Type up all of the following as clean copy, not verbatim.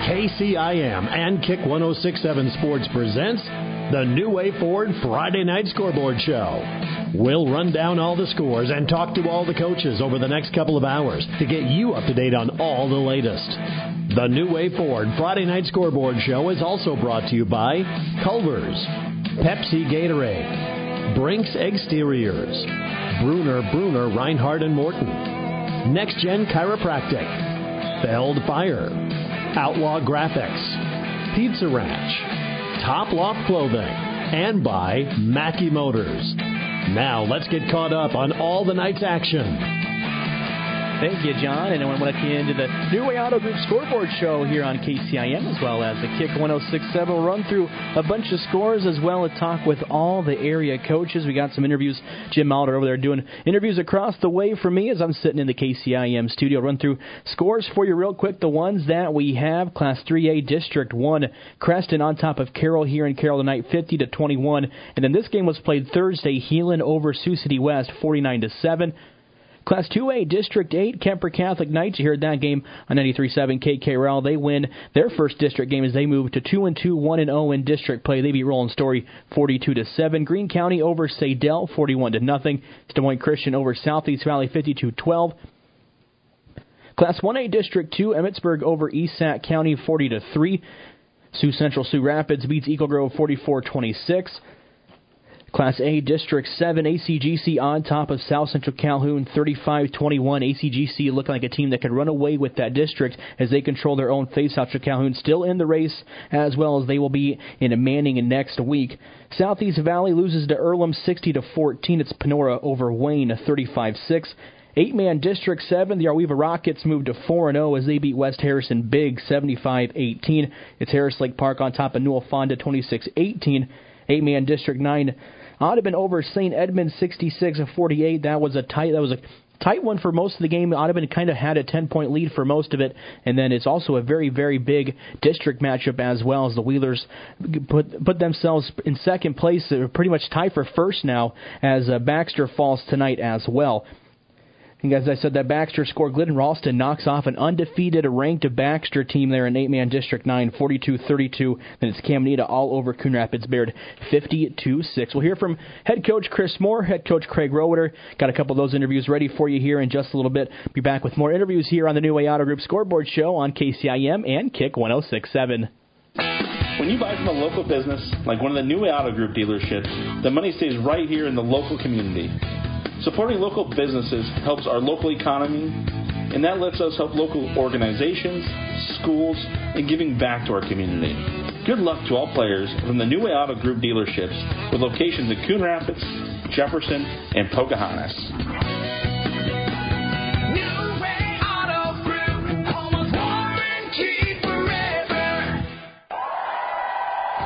KCIM and Kick 106.7 Sports presents the New Way Ford Friday Night Scoreboard Show. We'll run down all the scores and talk to all the coaches over the next couple of hours to get you up to date on all the latest. The New Way Ford Friday Night Scoreboard Show is also brought to you by Culver's, Pepsi Gatorade, Brinks Exteriors, Bruner, Reinhardt and Morton, Next Gen Chiropractic, Feld Fire, Outlaw Graphics, Pizza Ranch, Top Loft Clothing, and by Mackey Motors. Now let's get caught up on all the night's action. Thank you, John. And I want to let you into the New Way Auto Group Scoreboard Show here on KCIM, as well as the Kick 106.7. We'll run through a bunch of scores as well as talk with all the area coaches. We got some interviews. Jim Mauldin over there doing interviews across the way for me as I'm sitting in the KCIM studio. Run through scores for you real quick. The ones that we have: Class 3A District 1, Creston on top of Carroll here in Carroll tonight, 50-21. And then this game was played Thursday, Heelan over Sioux City West, 49-7. Class 2A, District 8, Kemper Catholic Knights. You heard that game on 93.7 KKRL. They win their first district game as they move to 2-2, 1-0 in district play. They beat Roland Story 42-7. Greene County over Sadell 41-0. Des Moines Christian over Southeast Valley 52-12. Class 1A, District 2, Emmitsburg over East Sac County 40-3. Sioux Central Sioux Rapids beats Eagle Grove 44-26. Class A, District 7, ACGC on top of South Central Calhoun, 35-21. ACGC looking like a team that could run away with that district as they control their own fate. South Central Calhoun still in the race, as well as they will be in Manning next week. Southeast Valley loses to Earlham 60-14. It's Panora over Wayne, 35-6. 8-man District 7, the Arweva Rockets move to 4-0 as they beat West Harrison big, 75-18. It's Harris Lake Park on top of Newell Fonda, 26-18. 8-man District 9, Audubon over St. Edmunds 66-48. That was a tight one for most of the game. Audubon kind of had a 10-point lead for most of it, and then it's also a very, very big district matchup as well as the Wheelers put themselves in second place. They're pretty much tied for first now as Baxter falls tonight as well. And as I said, that Baxter score, Glidden Ralston knocks off an undefeated ranked Baxter team there in 8-man District 9, 42-32. Then it's Caminita all over Coon Rapids Baird, 50-6. We'll hear from head coach Chris Moore, head coach Craig Roweter. Got a couple of those interviews ready for you here in just a little bit. Be back with more interviews here on the New Way Auto Group Scoreboard Show on KCIM and Kick 106.7. When you buy from a local business, like one of the New Way Auto Group dealerships, the money stays right here in the local community. Supporting local businesses helps our local economy, and that lets us help local organizations, schools, and giving back to our community. Good luck to all players from the New Way Auto Group dealerships with locations in Coon Rapids, Jefferson, and Pocahontas.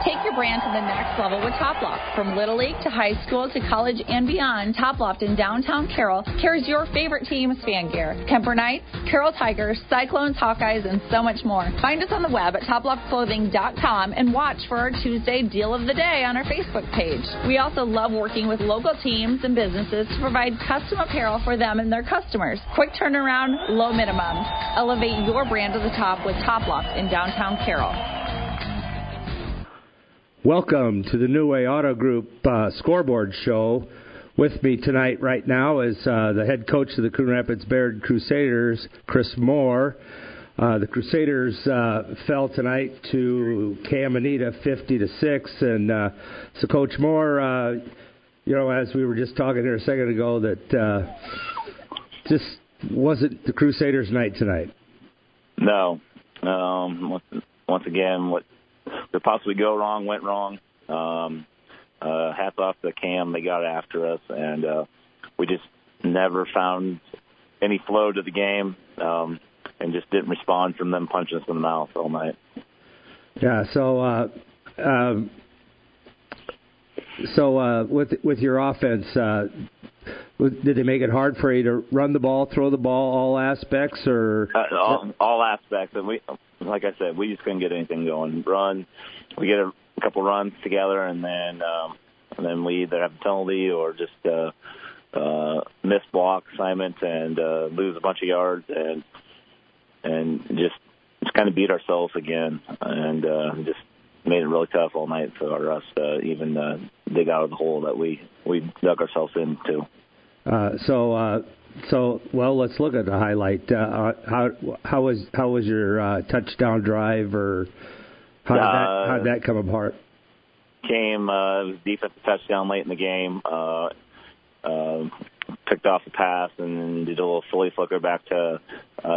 Take your brand to the next level with Top Loft. From Little League to high school to college and beyond, Top Loft in downtown Carroll carries your favorite team's fan gear. Kemper Knights, Carroll Tigers, Cyclones, Hawkeyes, and so much more. Find us on the web at toploftclothing.com and watch for our Tuesday Deal of the Day on our Facebook page. We also love working with local teams and businesses to provide custom apparel for them and their customers. Quick turnaround, low minimums. Elevate your brand to the top with Top Loft in downtown Carroll. Welcome to the New Way Auto Group Scoreboard Show. With me tonight right now is the head coach of the Coon Rapids Baird Crusaders, Chris Moore. The Crusaders fell tonight to Caminita 50-6. And so Coach Moore, as we were just talking here a second ago, that just wasn't the Crusaders' night tonight. No. Once again, what could possibly go wrong went wrong. Hats off to Cam. They got after us, and we just never found any flow to the game and just didn't respond from them punching us in the mouth all night. Yeah, so with your offense, did they make it hard for you to run the ball, throw the ball, all aspects, or all aspects? And we, like I said, we just couldn't get anything going. Run, we get a couple runs together, and then we either have a penalty or just miss block assignments and lose a bunch of yards and just kind of beat ourselves again, and just made it really tough all night for us to even dig out of the hole that we dug ourselves into. So well, let's look at the highlight. How was your touchdown drive, or how did that come apart? It was a defensive touchdown late in the game. Picked off the pass and did a little silly flicker back to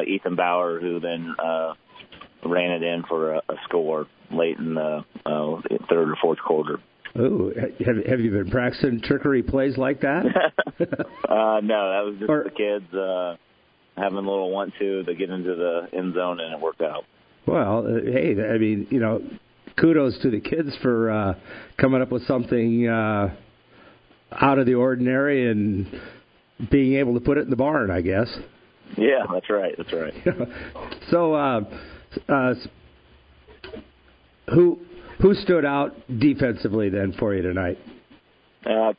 Ethan Bauer, who then ran it in for a score late in the third or fourth quarter. Oh, have you been practicing trickery plays like that? No, that was just the kids having a little want-to get into the end zone, and it worked out. Well, hey, I mean, kudos to the kids for coming up with something out of the ordinary and being able to put it in the barn, I guess. Yeah, that's right. So, who stood out defensively then for you tonight?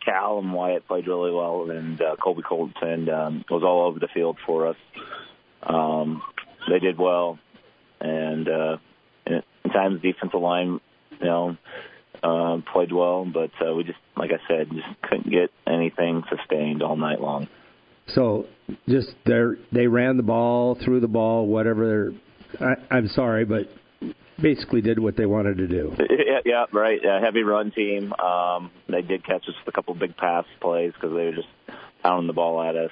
Cal and Wyatt played really well, and Colby Colton was all over the field for us. They did well, and at times the defensive line, played well, but we just, like I said, just couldn't get anything sustained all night long. So just they ran the ball, threw the ball, whatever. I'm sorry, but basically did what they wanted to do. Yeah, right. Heavy run team. They did catch us with a couple of big pass plays because they were just pounding the ball at us.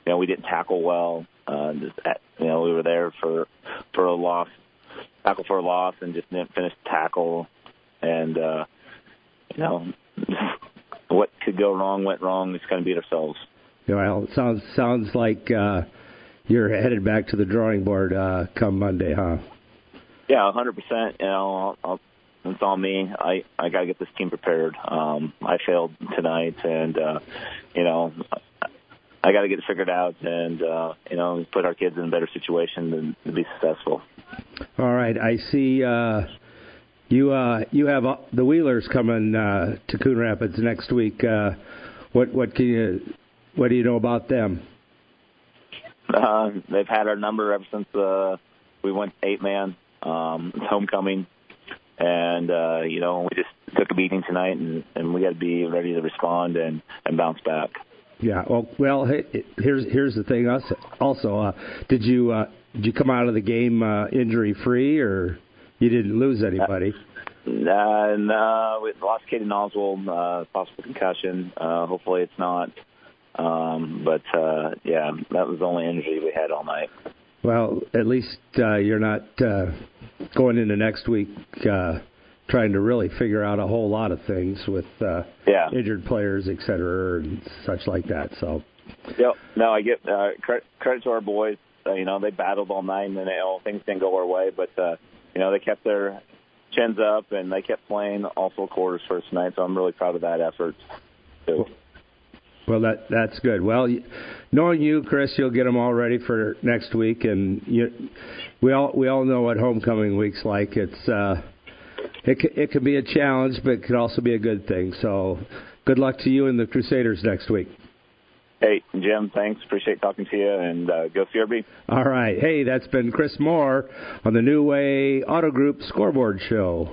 We didn't tackle well. We were there for a loss, tackle for a loss, and just didn't finish the tackle. And what could go wrong went wrong. It's going to beat ourselves. Well, it sounds like you're headed back to the drawing board come Monday, huh? Yeah, 100%. It's on me. I got to get this team prepared. I failed tonight, and I got to get it figured out, and put our kids in a better situation to be successful. All right, I see. You have the Wheelers coming to Coon Rapids next week. What do you know about them? They've had our number ever since we went 8-man. It's homecoming, and we just took a beating tonight, and we got to be ready to respond and bounce back. Yeah. Well. Hey, here's the thing. Also, did you come out of the game injury free, or you didn't lose anybody? No, we lost Katie Oswald, possible concussion. Hopefully it's not. But that was the only injury we had all night. Well, at least you're not going into next week trying to really figure out a whole lot of things with injured players, et cetera, and such like that. So. Yep. No, I get credit to our boys. They battled all night, and things didn't go our way, but they kept their chins up and they kept playing all 4 quarters for us tonight. So I'm really proud of that effort too. Well, that's good. Well, knowing you, Chris, you'll get them all ready for next week, and we all know what homecoming week's like. It can be a challenge, but it can also be a good thing. So, good luck to you and the Crusaders next week. Hey, Jim, thanks. Appreciate talking to you, and go CRB. All right. Hey, that's been Chris Moore on the New Way Auto Group Scoreboard Show.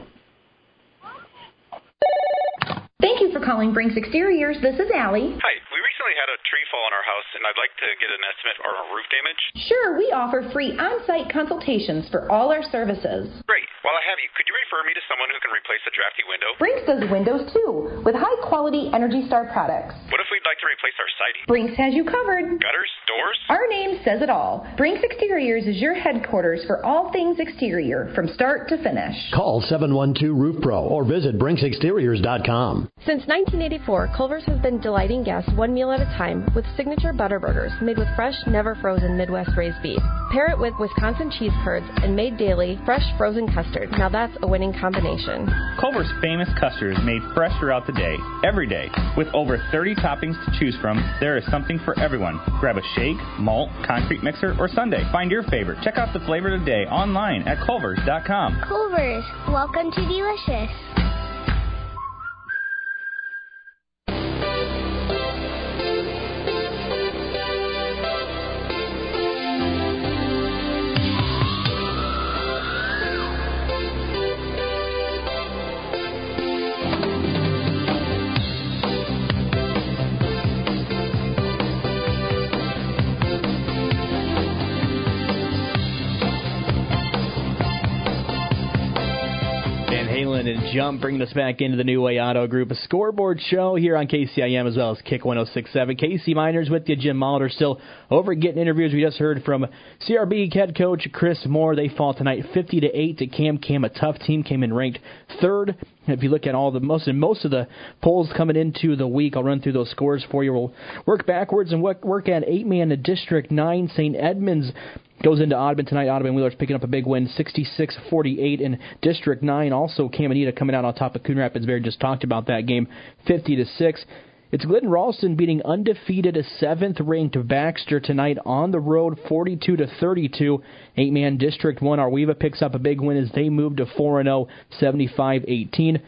Thank you for calling Brinks Exteriors. This is Allie. Hi. We recently had a tree fall on our house, and I'd like to get an estimate on roof damage. Sure. We offer free on-site consultations for all our services. Great. While I have you, could you refer me to someone who can replace a drafty window? Brinks does windows, too, with high-quality Energy Star products. What if we'd like to replace our siding? Brinks has you covered. Gutters? Doors? Our name says it all. Brinks Exteriors is your headquarters for all things exterior, from start to finish. Call 712-ROOF-PRO or visit BrinksExteriors.com. Since 1984, Culver's has been delighting guests one meal at a time with signature butter burgers made with fresh, never frozen Midwest raised beef. Pair it with Wisconsin cheese curds and made daily fresh frozen custard. Now that's a winning combination. Culver's famous custard is made fresh throughout the day, every day. With over 30 toppings to choose from, there is something for everyone. Grab a shake, malt, concrete mixer, or sundae. Find your favorite. Check out the flavor today online at culvers.com. Culver's, welcome to delicious. jump, bringing us back into the New Way Auto Group, a scoreboard show here on KCIM as well as Kick 106.7. KC Miners with you, Jim Molitor still over getting interviews. We just heard from CRB head coach Chris Moore. They fall tonight 50-8 to Cam. A tough team, came in ranked third. If you look at most of the polls coming into the week, I'll run through those scores for you. We'll work backwards and work at 8-man to District 9. St. Edmunds goes into Audubon tonight. Audubon Wheelers picking up a big win, 66-48 in District 9. Also, Caminita coming out on top of Coon Rapids. Barry just talked about that game, 50-6. It's Glidden Ralston beating undefeated 7th-ranked Baxter tonight on the road, 42-32. 8-man District 1. Arweva picks up a big win as they move to 4-0, 75-18.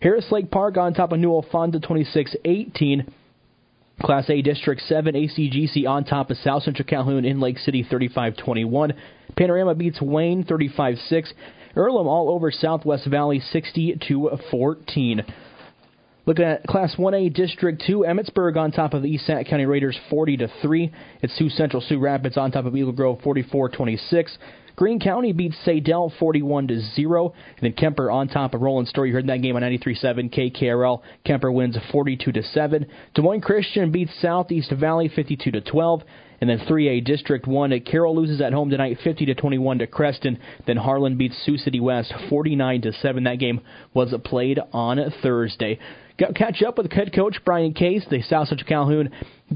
Harris Lake Park on top of New Alfonso, 26-18. Class A District 7, ACGC on top of South Central Calhoun in Lake City, 35-21. Panorama beats Wayne, 35-6. Earlham all over Southwest Valley, 60-14. Looking at Class 1A District 2, Emmitsburg on top of the East Sac County Raiders, 40-3. It's Sioux Central Sioux Rapids on top of Eagle Grove, 44-26. Greene County beats Sadell 41-0. And then Kemper on top of Roland Story. You heard that game on 93.7 KKRL. Kemper wins 42-7. Des Moines Christian beats Southeast Valley 52-12. And then 3A District 1. Carroll loses at home tonight 50-21 to Creston. Then Harlan beats Sioux City West 49-7. That game was played on Thursday. Catch up with head coach Brian Case. The South Central Calhoun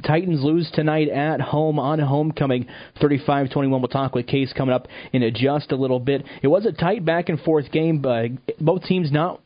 Titans lose tonight at home on homecoming, 35-21. We'll talk with Case coming up in just a little bit. It was a tight back-and-forth game, but both teams not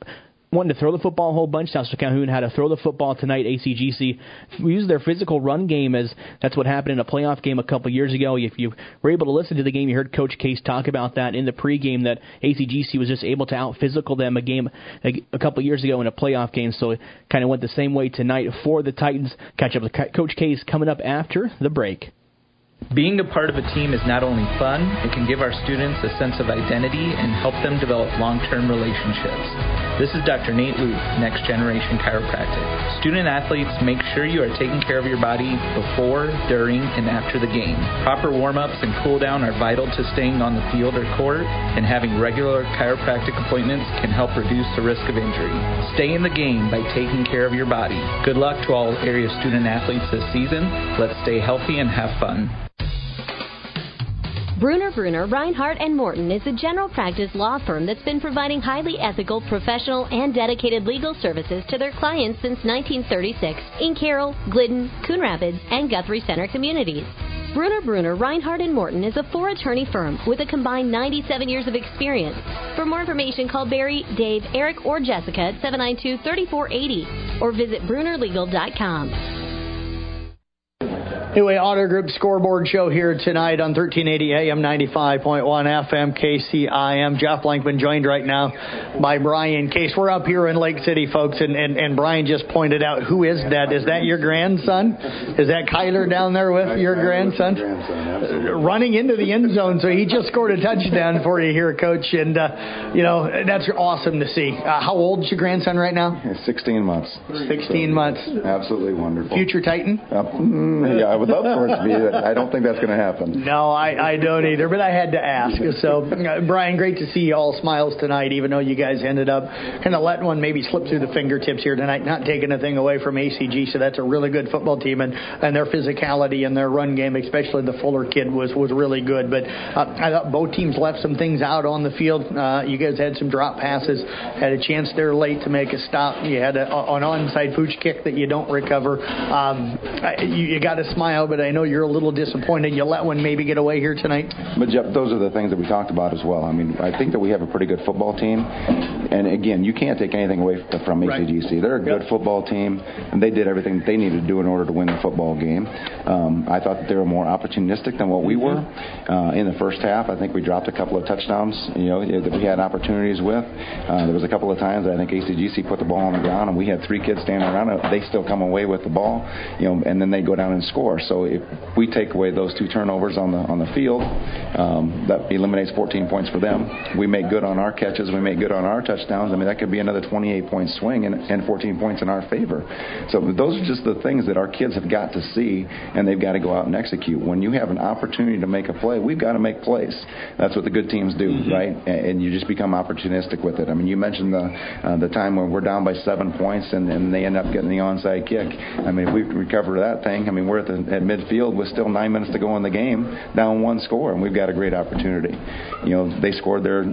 wanting to throw the football a whole bunch. South Central Calhoun had to throw the football tonight. ACGC used their physical run game as that's what happened in a playoff game a couple years ago. If you were able to listen to the game, you heard Coach Case talk about that in the pregame, that ACGC was just able to out-physical them a couple years ago in a playoff game. So it kind of went the same way tonight for the Titans. Catch up with Coach Case coming up after the break. Being a part of a team is not only fun, it can give our students a sense of identity and help them develop long-term relationships. This is Dr. Nate Luke, Next Generation Chiropractic. Student athletes, make sure you are taking care of your body before, during, and after the game. Proper warm-ups and cool-down are vital to staying on the field or court, and having regular chiropractic appointments can help reduce the risk of injury. Stay in the game by taking care of your body. Good luck to all area student athletes this season. Let's stay healthy and have fun. Bruner, Reinhardt & Morton is a general practice law firm that's been providing highly ethical, professional, and dedicated legal services to their clients since 1936 in Carroll, Glidden, Coon Rapids, and Guthrie Center communities. Bruner, Reinhardt & Morton is a 4-attorney firm with a combined 97 years of experience. For more information, call Barry, Dave, Eric, or Jessica at 792-3480 or visit BrunerLegal.com. New Way Auto Group Scoreboard Show here tonight on 1380 AM, 95.1 FM, KCIM. Jeff Blankman joined right now by Brian Case. We're up here in Lake City, folks, and Brian just pointed out, who is that? Is that your grandson? Is that Kyler down there with your grandson? Running into the end zone, so he just scored a touchdown for you here, Coach, and, that's awesome to see. How old is your grandson right now? 16 months. 16 months. Absolutely wonderful. Future Titan? Yeah, I would love for it to be. I don't think that's going to happen. No, I don't either, but I had to ask. So, Brian, great to see you all smiles tonight, even though you guys ended up kind of letting one maybe slip through the fingertips here tonight, not taking a thing away from ACG. So that's a really good football team, and their physicality and their run game, especially the Fuller kid, was really good. But I thought both teams left some things out on the field. You guys had some drop passes, had a chance there late to make a stop. You had an onside pooch kick that you don't recover. You got to smile, but I know you're a little disappointed you let one maybe get away here tonight. But, Jeff, those are the things that we talked about as well. I mean, I think that we have a pretty good football team. And, again, you can't take anything away from ACGC. They're a good football team, and they did everything that they needed to do in order to win the football game. I thought that they were more opportunistic than what we were. In the first half, I think we dropped a couple of touchdowns, that we had opportunities with. There was a couple of times that I think ACGC put the ball on the ground, and we had 3 kids standing around it. They still come away with the ball, and then they go down and score. So if we take away those 2 turnovers on the field, that eliminates 14 points for them. We make good on our catches. We make good on our touchdowns. I mean, that could be another 28-point swing and 14 points in our favor. So those are just the things that our kids have got to see, and they've got to go out and execute. When you have an opportunity to make a play, we've got to make plays. That's what the good teams do, right? And you just become opportunistic with it. I mean, you mentioned the time when we're down by 7 points and they end up getting the onside kick. I mean, if we recover that thing, I mean, we're at midfield with still 9 minutes to go in the game, down 1 score, and we've got a great opportunity. You know, they scored their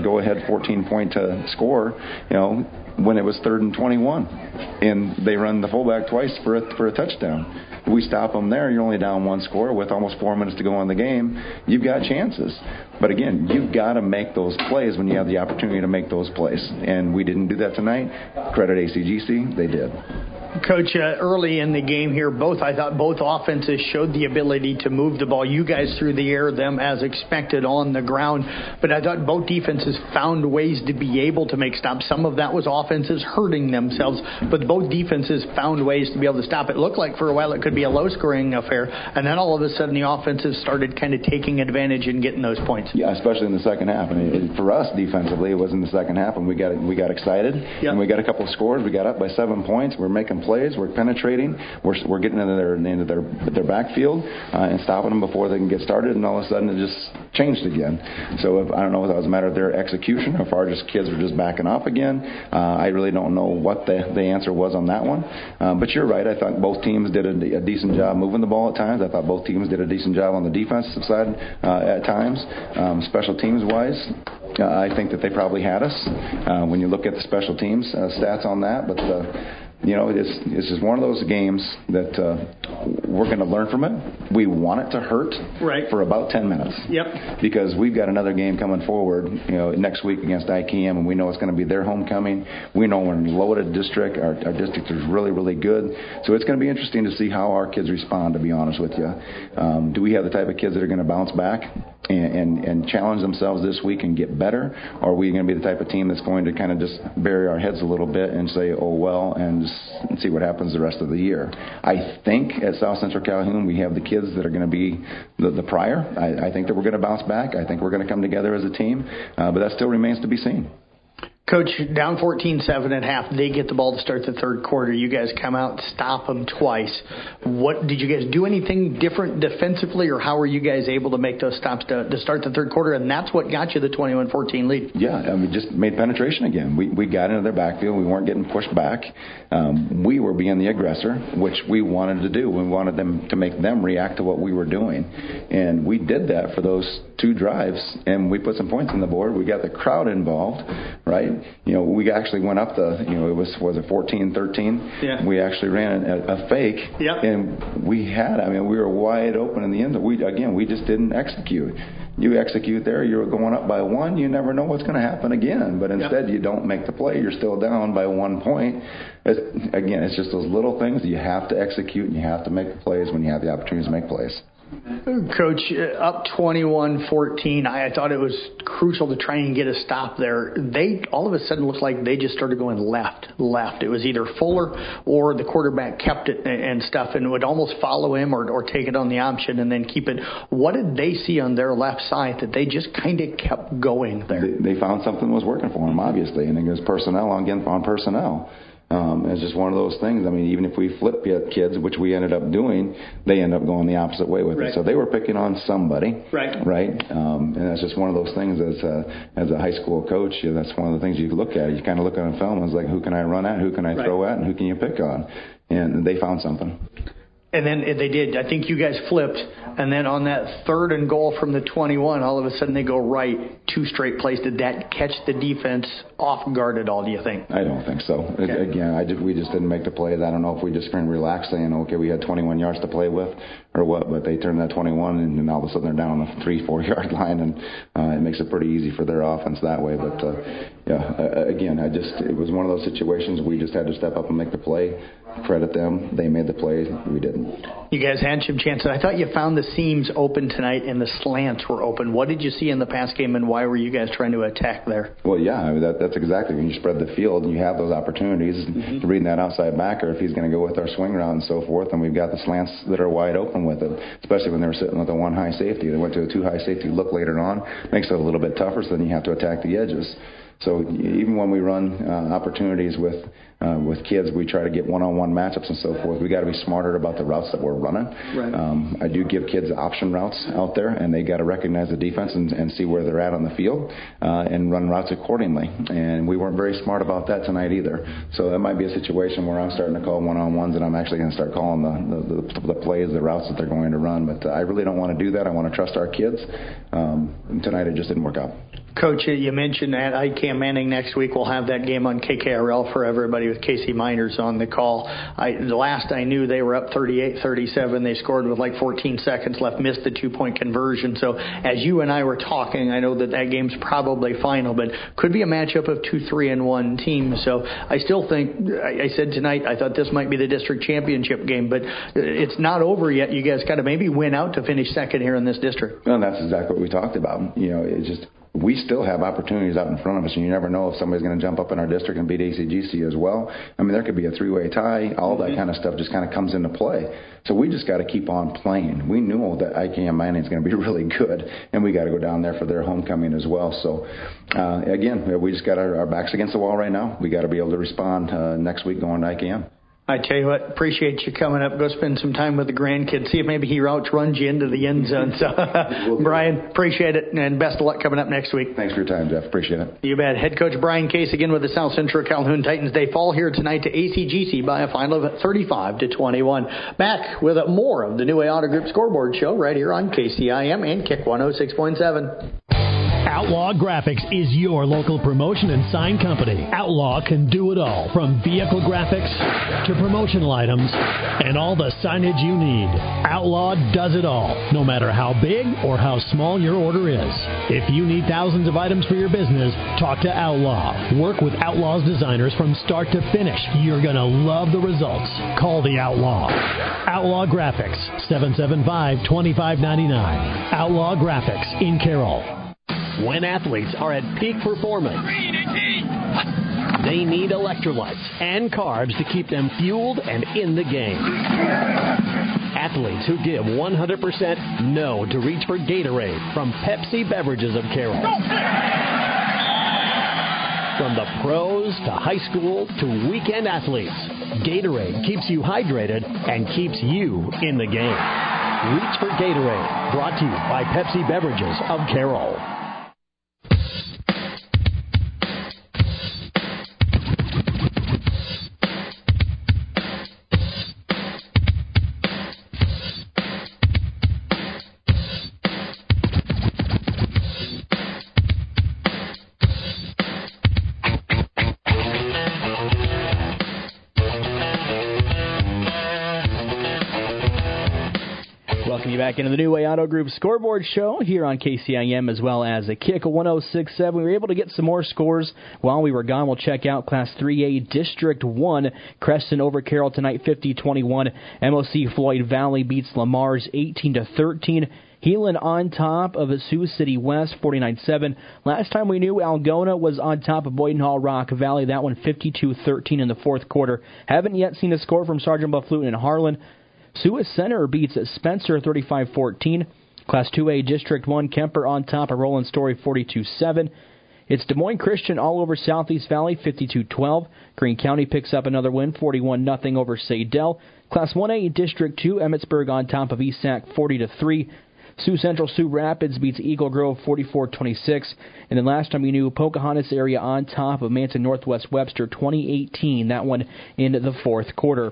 go-ahead 14-point score, you know, when it was 3rd and 21, and they run the fullback twice for a touchdown. If we stop them there, you're only down 1 score with almost 4 minutes to go in the game. You've got chances. But again, you've got to make those plays when you have the opportunity to make those plays. And we didn't do that tonight. Credit ACGC, they did. Coach, early in the game here, I thought both offenses showed the ability to move the ball. You guys through the air, them as expected on the ground. But I thought both defenses found ways to be able to make stops. Some of that was offenses hurting themselves, but both defenses found ways to be able to stop. It looked like for a while it could be a low-scoring affair, and then all of a sudden the offenses started kind of taking advantage and getting those points. Yeah, especially in the second half. I mean, for us defensively, it was in the second half, and we got excited, and we got a couple of scores. We got up by 7 points. We're making plays. We're penetrating. We're getting into their backfield and stopping them before they can get started, and all of a sudden it just changed again. So I don't know if that was a matter of their execution or if our kids were just backing off again. I really don't know what the answer was on that one. But you're right. I thought both teams did a decent job moving the ball at times. I thought both teams did a decent job on the defensive side at times. Special teams-wise, I think that they probably had us when you look at the special teams stats on that. But you know, it's just one of those games that we're going to learn from it. We want it to hurt for about 10 minutes. Yep. Because we've got another game coming forward, you know, next week against IKM, and we know it's going to be their homecoming. We know we're in a loaded district. Our district is really, really good. So it's going to be interesting to see how our kids respond, to be honest with you. Do we have the type of kids that are going to bounce back and challenge themselves this week and get better? Or are we going to be the type of team that's going to kind of just bury our heads a little bit and say, oh, well, and see what happens the rest of the year? I think at South Central Calhoun we have the kids that are going to be the prior. I think that we're going to bounce back. I think we're going to come together as a team, but that still remains to be seen. Coach, down 14-7 at half, they get the ball to start the third quarter. You guys come out, stop them twice. What did you guys do anything different defensively, or how were you guys able to make those stops to start the third quarter? And that's what got you the 21-14 lead. Yeah, we just made penetration again. We got into their backfield. We weren't getting pushed back. We were being the aggressor, which we wanted to do. We wanted them to make them react to what we were doing, and we did that for those 2 drives, and we put some points on the board. We got the crowd involved, right? You know, we actually went up it was it 14-13? Yeah. We actually ran a fake, and we were wide open in the end. We just didn't execute. You execute there, you're going up by 1, you never know what's going to happen again. But instead, you don't make the play. You're still down by 1 point. It's just those little things that you have to execute, and you have to make the plays when you have the opportunities to make plays. Coach, up 21-14, I thought it was crucial to try and get a stop there. They all of a sudden looked like they just started going left. It was either Fuller or the quarterback kept it and stuff and would almost follow him or take it on the option and then keep it. What did they see on their left side that they just kind of kept going there? They found something was working for them, obviously, and it was personnel on personnel. It's just one of those things. I mean, even if we flip kids, which we ended up doing, they end up going the opposite way with it. So they were picking on somebody, right? And that's just one of those things as a high school coach. That's one of the things you look at. You kind of look at a film and it's like, who can I run at, who can I throw at, and who can you pick on? And they found something. And then they did. I think you guys flipped. And then on that 3rd and goal from the 21, all of a sudden they go right, 2 straight plays. Did that catch the defense off guard at all, do you think? I don't think so. Okay. Again, we just didn't make the plays. I don't know if we just kind of relaxed saying, okay, we had 21 yards to play with or what, but they turned that 21 and then all of a sudden they're down on the 3-4 yard line, and it makes it pretty easy for their offense that way. But, again, it was one of those situations we just had to step up and make the play. credit them. They made the play. We didn't. You guys had some chances. I thought you found the seams open tonight and the slants were open. What did you see in the pass game, and why were you guys trying to attack there? Well, yeah, I mean, that's exactly when you spread the field and you have those opportunities. Reading that outside backer, if he's going to go with our swing route and so forth, and we've got the slants that are wide open with it, especially when they were sitting with the one high safety. They went to a two high safety look later on. Makes it a little bit tougher, so then you have to attack the edges. So even when we run opportunities with kids, we try to get one-on-one matchups and so forth. We got to be smarter about the routes that we're running. Right. I do give kids option routes out there, and they got to recognize the defense and see where they're at on the field and run routes accordingly. And we weren't very smart about that tonight either. So that might be a situation where I'm starting to call one-on-ones, and I'm actually going to start calling the plays, the routes that they're going to run. But I really don't want to do that. I want to trust our kids. Tonight it just didn't work out. Coach, you mentioned that ICAM Manning next week. We'll have that game on KKRL for everybody with Casey Miners on the call. The last I knew, they were up 38-37. They scored with like 14 seconds left, missed the two-point conversion. So as you and I were talking, I know that game's probably final, but could be a matchup of 2 3-1 teams. So I still think, I said tonight, I thought this might be the district championship game, but it's not over yet. You guys got to maybe win out to finish second here in this district. Well, that's exactly what we talked about. It's just, we still have opportunities out in front of us, and you never know if somebody's going to jump up in our district and beat ACGC as well. I mean, there could be a three-way tie. All that kind of stuff just kind of comes into play. So we just got to keep on playing. We knew that ICAM Manning is going to be really good, and we got to go down there for their homecoming as well. So, again, we just got our backs against the wall right now. We got to be able to respond next week going to ICAM. I tell you what, appreciate you coming up. Go spend some time with the grandkids. See if maybe he runs you into the end zone. So, Brian, appreciate it, and best of luck coming up next week. Thanks for your time, Jeff. Appreciate it. You bet. Head coach Brian Case again with the South Central Calhoun Titans. They fall here tonight to ACGC by a final of 35-21. Back with more of the New Way Auto Group Scoreboard Show right here on KCIM and Kick 106.7. Outlaw Graphics is your local promotion and sign company. Outlaw can do it all, from vehicle graphics to promotional items and all the signage you need. Outlaw does it all, no matter how big or how small your order is. If you need thousands of items for your business, talk to Outlaw. Work with Outlaw's designers from start to finish. You're going to love the results. Call the Outlaw. Outlaw Graphics, 775-2599. Outlaw Graphics in Carroll. When athletes are at peak performance, they need electrolytes and carbs to keep them fueled and in the game. Athletes who give 100% know to reach for Gatorade from Pepsi Beverages of Carroll. From the pros to high school to weekend athletes, Gatorade keeps you hydrated and keeps you in the game. Reach for Gatorade, brought to you by Pepsi Beverages of Carroll. Back into the New Way Auto Group Scoreboard Show here on KCIM as well as a Kick 106.7. We were able to get some more scores while we were gone. We'll check out Class 3A District 1. Creston over Carroll tonight 50-21. MOC Floyd Valley beats Lamar's 18-13. Heelan on top of Sioux City West, 49-7. Last time we knew, Algona was on top of Boyden Hall Rock Valley. That one 52-13 in the fourth quarter. Haven't yet seen a score from Sergeant Bluff-Luton and Harlan. Sioux Center beats Spencer 35-14. Class 2A District 1, Kemper on top of Roland Story 42-7. It's Des Moines Christian all over Southeast Valley 52-12. Greene County picks up another win 41-0 over Sadell. Class 1A District 2, Emmetsburg on top of ESAC 40-3. Sioux Central Sioux Rapids beats Eagle Grove 44-26. And then last time we knew, Pocahontas area on top of Manson Northwest Webster 2018. That one in the fourth quarter.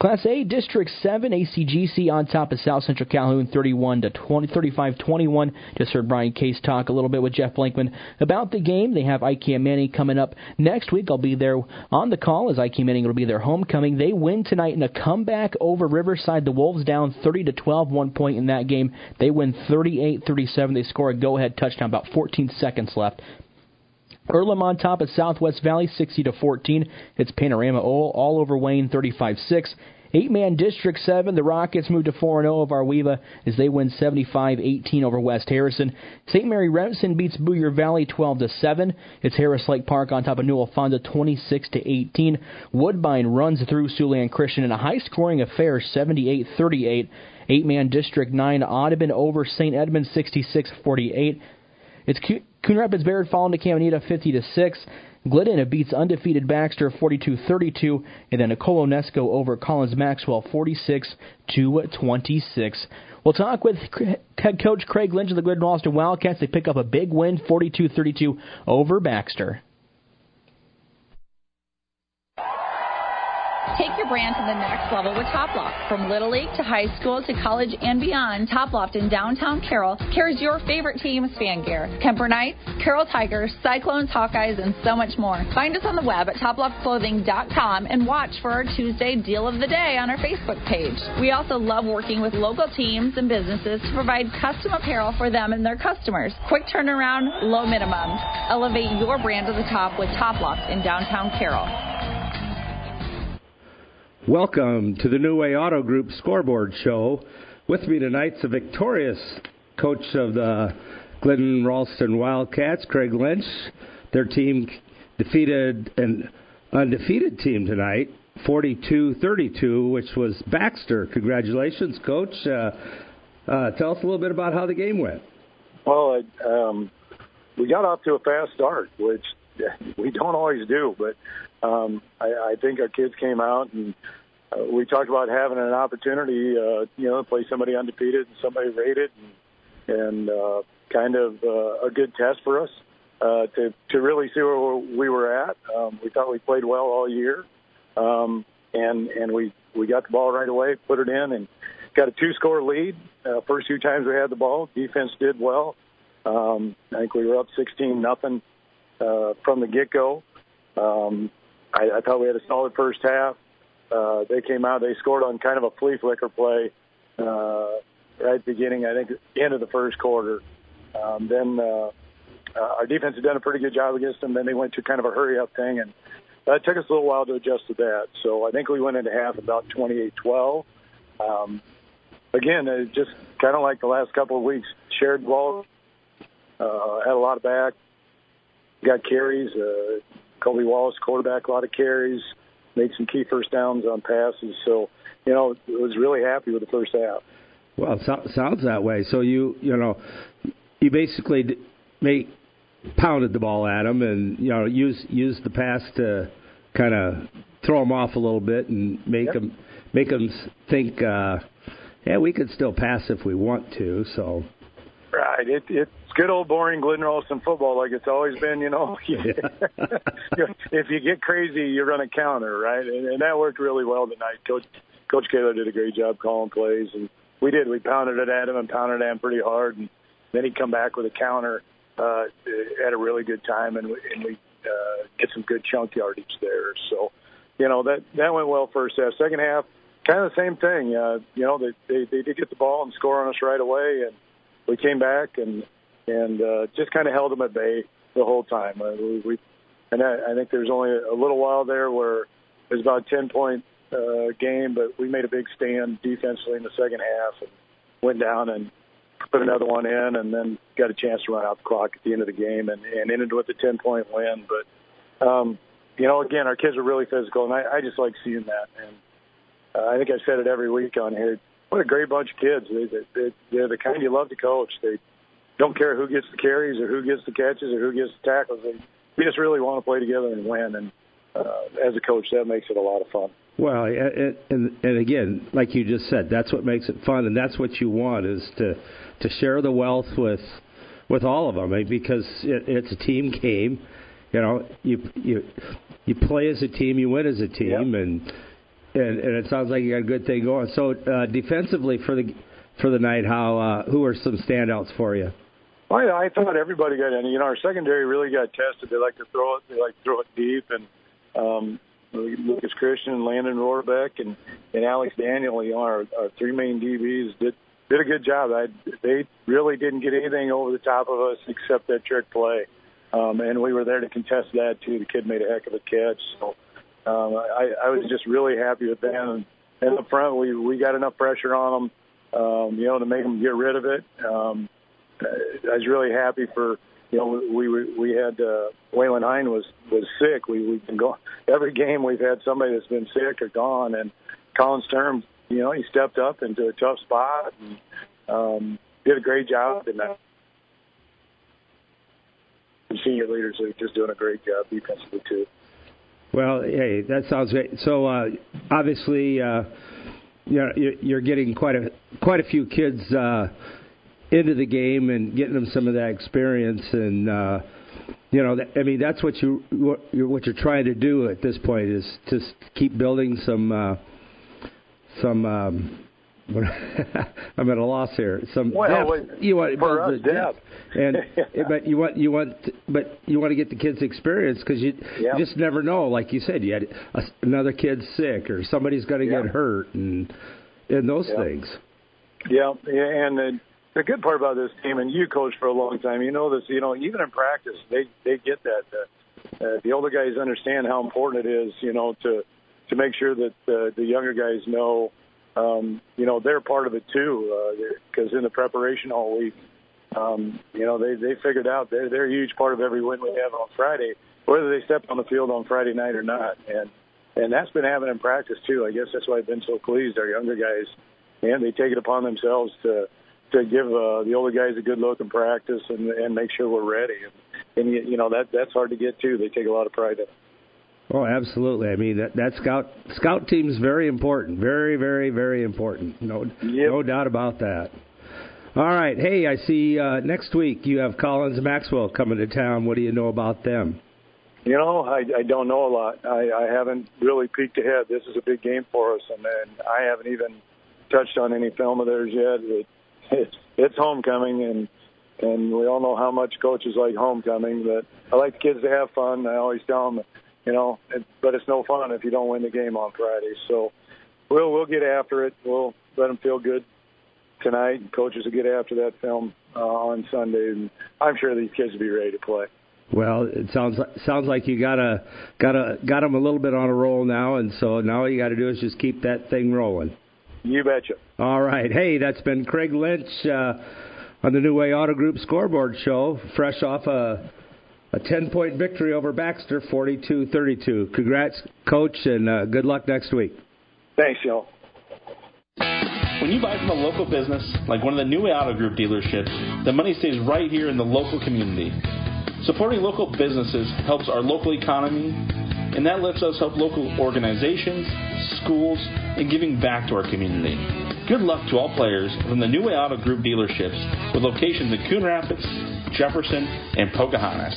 Class A District 7, ACGC on top of South Central Calhoun 35-21. Just heard Brian Case talk a little bit with Jeff Blankman about the game. They have ICAM Manning coming up next week. I'll be there on the call as ICAM Manning will be their homecoming. They win tonight in a comeback over Riverside. The Wolves down 30-12, 1 point in that game. They win 38-37. They score a go-ahead touchdown, about 14 seconds left. Earlham on top at Southwest Valley, 60-14. It's Panorama all over Wayne, 35-6. 8-man District 7, the Rockets move to 4-0 over Arweva as they win 75-18 over West Harrison. St. Mary Remsen beats Booyer Valley 12-7. It's Harris Lake Park on top of New Alfonso 26-18. Woodbine runs through Siouxland Christian in a high-scoring affair, 78-38. 8-man District 9, Audubon over St. Edmunds 66-48. It's Coon Rapids Bayard falling to Caminita 50-6. Glidden beats undefeated Baxter 42-32, and then Nicolo Nesco over Collins Maxwell 46-26. We'll talk with head coach Craig Lynch of the Glidden-Ralston Wildcats. They pick up a big win, 42-32 over Baxter. Take your brand to the next level with Top Loft. From Little League to high school to college and beyond, Top Loft in downtown Carroll carries your favorite team's fan gear. Kemper Knights, Carroll Tigers, Cyclones, Hawkeyes, and so much more. Find us on the web at toploftclothing.com and watch for our Tuesday Deal of the Day on our Facebook page. We also love working with local teams and businesses to provide custom apparel for them and their customers. Quick turnaround, low minimums. Elevate your brand to the top with Top Loft in downtown Carroll. Welcome to the New Way Auto Group Scoreboard Show. With me tonight's the victorious coach of the Glidden-Ralston Wildcats, Craig Lynch. Their team defeated an undefeated team tonight, 42-32, which was Baxter. Congratulations, Coach. Tell us a little bit about how the game went. Well, we got off to a fast start, which we don't always do, but I think our kids came out and we talked about having an opportunity, to play somebody undefeated and somebody rated, and kind of a good test for us to really see where we were at. We thought we played well all year, and we got the ball right away, put it in, and got a 2-score lead. First 2 times we had the ball, defense did well. I think we were up 16-0 from the get-go. I thought we had a solid first half. They came out, they scored on kind of a flea flicker play right at the beginning, I think, end of the first quarter. Then our defense had done a pretty good job against them. Then they went to kind of a hurry-up thing, and it took us a little while to adjust to that. So I think we went into half about 28-12. Again, just kind of like the last couple of weeks, shared the ball, had a lot of back, got carries. Colby Wallace, quarterback, a lot of carries, made some key first downs on passes. So, was really happy with the first half. Well, it sounds that way. So you basically pounded the ball at them and used the pass to kind of throw them off a little bit and make them think, we could still pass if we want to. So. Right. It's good old boring Glidden-Ralston football like it's always been, If you get crazy, you run a counter, right? And that worked really well tonight. Coach Kaler did a great job calling plays, and we did. We pounded it at him and pounded at him pretty hard, and then he'd come back with a counter at a really good time, and we get some good chunk yardage there. So, that went well first half. Second half, kind of the same thing. They did get the ball and score on us right away, and we came back and just kind of held them at bay the whole time. I think there's only a little while there where it was about a 10-point game, but we made a big stand defensively in the second half and went down and put another one in, and then got a chance to run out the clock at the end of the game and ended with a 10-point win. But again, our kids are really physical, and I just like seeing that. And I think I said it every week on here. What a great bunch of kids. They're the kind you love to coach. They don't care who gets the carries or who gets the catches or who gets the tackles. We just really want to play together and win. And as a coach, that makes it a lot of fun. Well, and again, like you just said, that's what makes it fun, and that's what you want is to share the wealth with all of them, because it's a team game. You play as a team, you win as a team, and it sounds like you got a good thing going. So defensively for the night, who are some standouts for you? Well, I thought everybody got in. Our secondary really got tested. They like to throw it. They like to throw it deep, and Lucas Christian, Landon Rohrbeck, and Alex Daniel, our 3 main DBs did a good job. They really didn't get anything over the top of us except that trick play. and we were there to contest that too. The kid made a heck of a catch. So I was just really happy with that. And up front, we got enough pressure on them, to make them get rid of it. I was really happy for, we had Waylon Hine was sick. We've been going every game. We've had somebody that's been sick or gone, and Colin Sturm, he stepped up into a tough spot and did a great job. And senior leaders are just doing a great job defensively too. Well, hey, that sounds great. So obviously, you're getting quite a few kids into the game and getting them some of that experience, and that's what you're trying to do at this point is to keep building some. I'm at a loss here. Some depth. You want for us, depth, and but you want to get the kids experience because you just never know. Like you said, you had another kid sick or somebody's going to get hurt and those things. Yeah, and the good part about this team, and you coached for a long time, you know this. Even in practice, they get that. The older guys understand how important it is, to make sure that the younger guys know. They're part of it too, because in the preparation all week, they figured out they're a huge part of every win we have on Friday, whether they step on the field on Friday night or not. And that's been happening in practice too. I guess that's why I've been so pleased. Our younger guys, and they take it upon themselves to give the older guys a good look in practice and make sure we're ready. And that's hard to get too. They take a lot of pride in it. Oh, absolutely. I mean, that scout team is very important. Very, very, very important. No doubt about that. All right. Hey, I see next week you have Collins Maxwell coming to town. What do you know about them? I don't know a lot. I haven't really peeked ahead. This is a big game for us, and I haven't even touched on any film of theirs yet. It's homecoming, and we all know how much coaches like homecoming, but I like the kids to have fun. I always tell them, but it's no fun if you don't win the game on Friday. So we'll get after it. We'll let them feel good tonight. Coaches will get after that film on Sunday, and I'm sure these kids will be ready to play. Well, it sounds like you got them a little bit on a roll now, and so now all you got to do is just keep that thing rolling. You betcha. All right. Hey, that's been Craig Lynch on the New Way Auto Group Scoreboard Show, fresh off a 10-point victory over Baxter, 42-32. Congrats, Coach, and good luck next week. Thanks, y'all. When you buy from a local business, like one of the New Way Auto Group dealerships, the money stays right here in the local community. Supporting local businesses helps our local economy, and that lets us help local organizations, schools, and giving back to our community. Good luck to all players from the New Way Auto Group dealerships with locations in Coon Rapids, Jefferson, and Pocahontas.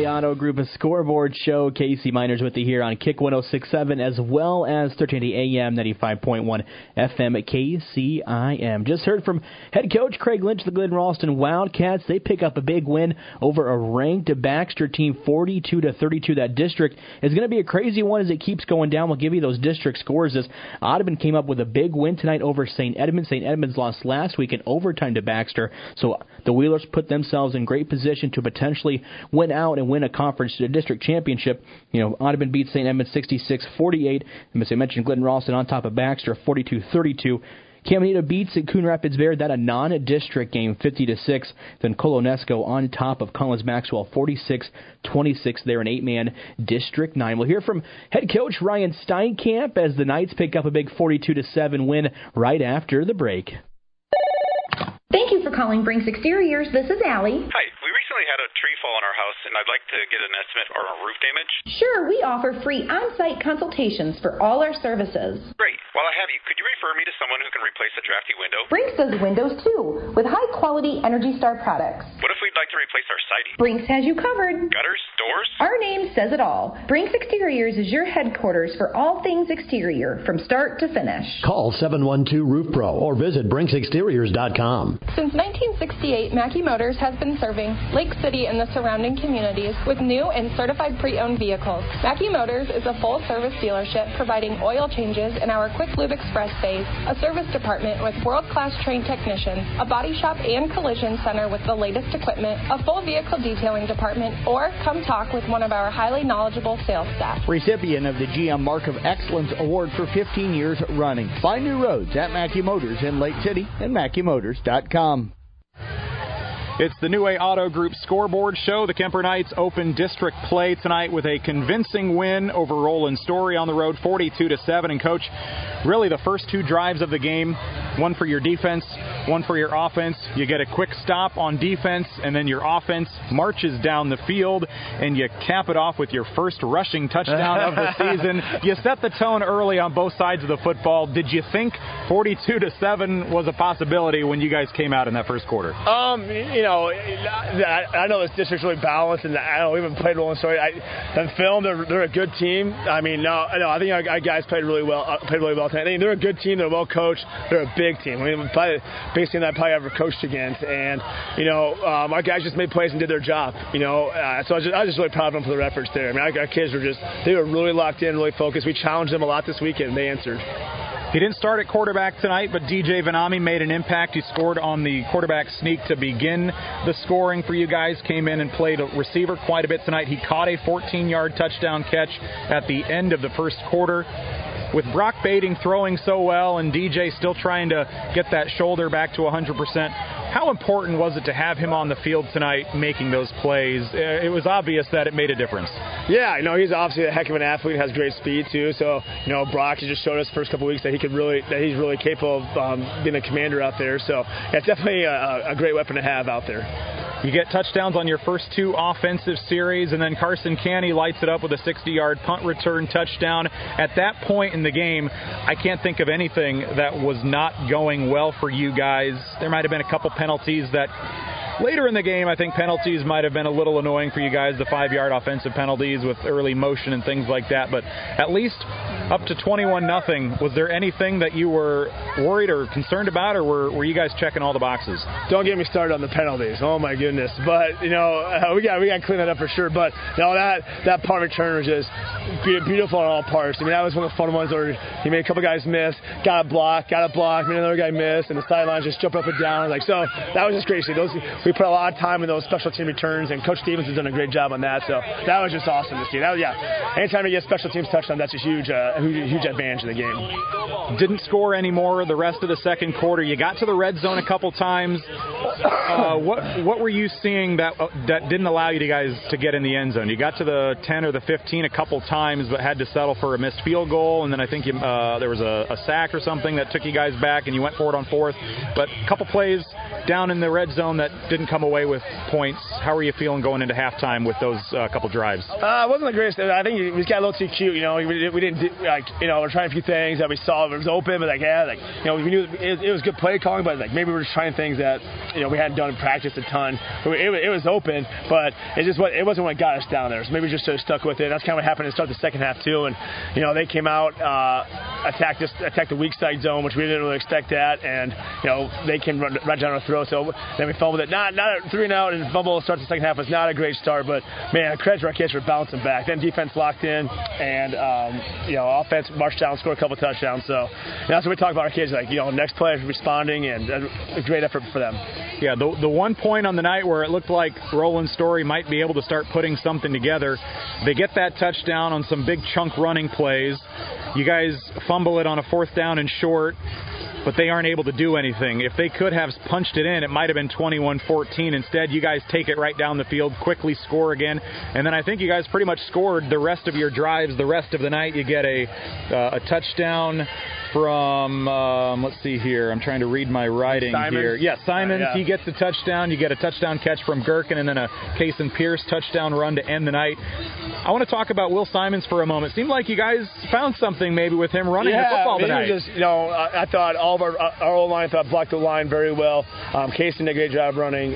Auto Group, a Scoreboard Show. Casey Miners with you here on Kick 106.7 as well as 1380 AM, 95.1 FM KCIM. Just heard from head coach Craig Lynch, the Glen Ralston Wildcats. They pick up a big win over a ranked Baxter team, 42-32. That district is going to be a crazy one as it keeps going down. We'll give you those district scores as Audubon came up with a big win tonight over St. Edmunds. St. Edmunds lost last week in overtime to Baxter, so the Wheelers put themselves in great position to potentially win out and win a conference district championship. Audubon beat St. Edmunds 66-48. And as I mentioned, Glen Ralston on top of Baxter 42-32. Caminito beats at Coon Rapids Bear, that a non-district game, 50-6. Then Colonesco on top of Collins Maxwell, 46-26. They're an 8-man District 9. We'll hear from head coach Ryan Steinkamp as the Knights pick up a big 42-7 win right after the break. Thank you for calling Brinks Exteriors. This is Allie. Hi. We recently had a tree fall in our house, and I'd like to get an estimate on roof damage. Sure, we offer free on-site consultations for all our services. Great. While I have you, could you refer me to someone who can replace a drafty window? Brinks does windows too, with high-quality Energy Star products. What if we'd like to replace our siding? Brinks has you covered. Gutters? Doors? Our name says it all. Brinks Exteriors is your headquarters for all things exterior, from start to finish. Call 712-ROOF-PRO or visit BrinksExteriors.com. Since 1968, Mackey Motors has been serving Lake City and the surrounding communities with new and certified pre-owned vehicles. Mackey Motors is a full-service dealership providing oil changes in our Quick Lube Express bays, a service department with world-class trained technicians, a body shop and collision center with the latest equipment, a full vehicle detailing department, or come talk with one of our highly knowledgeable sales staff. Recipient of the GM Mark of Excellence Award for 15 years running. Find new roads at Mackey Motors in Lake City and MackeyMotors.com. It's the New Way Auto Group Scoreboard Show. The Kemper Knights open district play tonight with a convincing win over Roland Story on the road, 42-7. And, Coach, really the first two drives of the game, one for your defense, one for your offense. You get a quick stop on defense, and then your offense marches down the field, and you cap it off with your first rushing touchdown of the season. You set the tone early on both sides of the football. Did you think 42-7 was a possibility when you guys came out in that first quarter? I know this district's really balanced, and I know we haven't played Roland Story. On film, they're a good team. I think our guys played really well tonight. I think they're a good team. They're well coached. They're a big team. Probably biggest team that I probably ever coached against. And our guys just made plays and did their job. So I was just really proud of them for their efforts there. Our kids were really locked in, really focused. We challenged them a lot this weekend, and they answered. He didn't start at quarterback tonight, but DJ Vanami made an impact. He scored on the quarterback sneak to begin the scoring for you guys. Came in and played a receiver quite a bit tonight. He caught a 14-yard touchdown catch at the end of the first quarter. With Brock Bading throwing so well and DJ still trying to get that shoulder back to 100%, how important was it to have him on the field tonight making those plays? It was obvious that it made a difference. Yeah, he's obviously a heck of an athlete, has great speed too. So, Brock has just showed us the first couple of weeks that he's really capable of being a commander out there. So, yeah, it's definitely a great weapon to have out there. You get touchdowns on your first two offensive series, and then Carson Canny lights it up with a 60-yard punt return touchdown. At that point in the game, I can't think of anything that was not going well for you guys. There might have been a couple penalties that later in the game, I think penalties might have been a little annoying for you guys, the 5-yard offensive penalties with early motion and things like that. But at least up to 21-0. Was there anything that you were worried or concerned about, or were you guys checking all the boxes? Don't get me started on the penalties. Oh, my goodness. But, we got to clean that up for sure. But, that punt return was just beautiful on all parts. That was one of the fun ones where he made a couple guys miss, got a block, another guy missed, and the sidelines just jumped up and down. So that was just great to see. We put a lot of time in those special team returns, and Coach Stevens has done a great job on that. So that was just awesome to see. Anytime you get special teams touchdown, that's a huge advantage in the game. Didn't score anymore the rest of the second quarter. You got to the red zone a couple times. What were you seeing that didn't allow you guys to get in the end zone? You got to the 10 or the 15 a couple times, but had to settle for a missed field goal, and then I think there was a sack or something that took you guys back, and you went for it on fourth. But a couple plays down in the red zone that didn't come away with points. How are you feeling going into halftime with those couple drives? It wasn't the greatest. I think we got a little too cute. We didn't we're trying a few things that we saw. It was open, but we knew it was good play calling, but maybe we were just trying things that we hadn't done in practice a ton. It was open, but it wasn't what got us down there. So maybe we just stuck with it. That's kind of what happened to start the second half too. And they came out, attacked the weak side zone, which we didn't really expect that, and they came right down our throat. So then we fumbled it. Not 3 and out, and fumble to start the second half was not a great start, but man, credit to our kids for bouncing back. Then defense locked in, and offense marched down, scored a couple touchdowns. So that's what we talk about our kids, next play responding, and a great effort for them. Yeah, the one point on the night where it looked like Roland Story might be able to start putting something together, they get that touchdown on some big chunk running plays. You guys fumble it on a 4th down and short, but they aren't able to do anything. If they could have punched it in, it might have been 21-14. Instead, you guys take it right down the field, quickly score again, and then I think you guys pretty much scored the rest of your drives the rest of the night. You get a touchdown from, let's see here. I'm trying to read my writing here. Yeah, Simons. He gets a touchdown. You get a touchdown catch from Gherkin, and then a Kason Pierce touchdown run to end the night. I want to talk about Will Simons for a moment. Seemed like you guys found something maybe with him running the football tonight. I thought all of our O-line blocked the line very well. Kason did a great job running.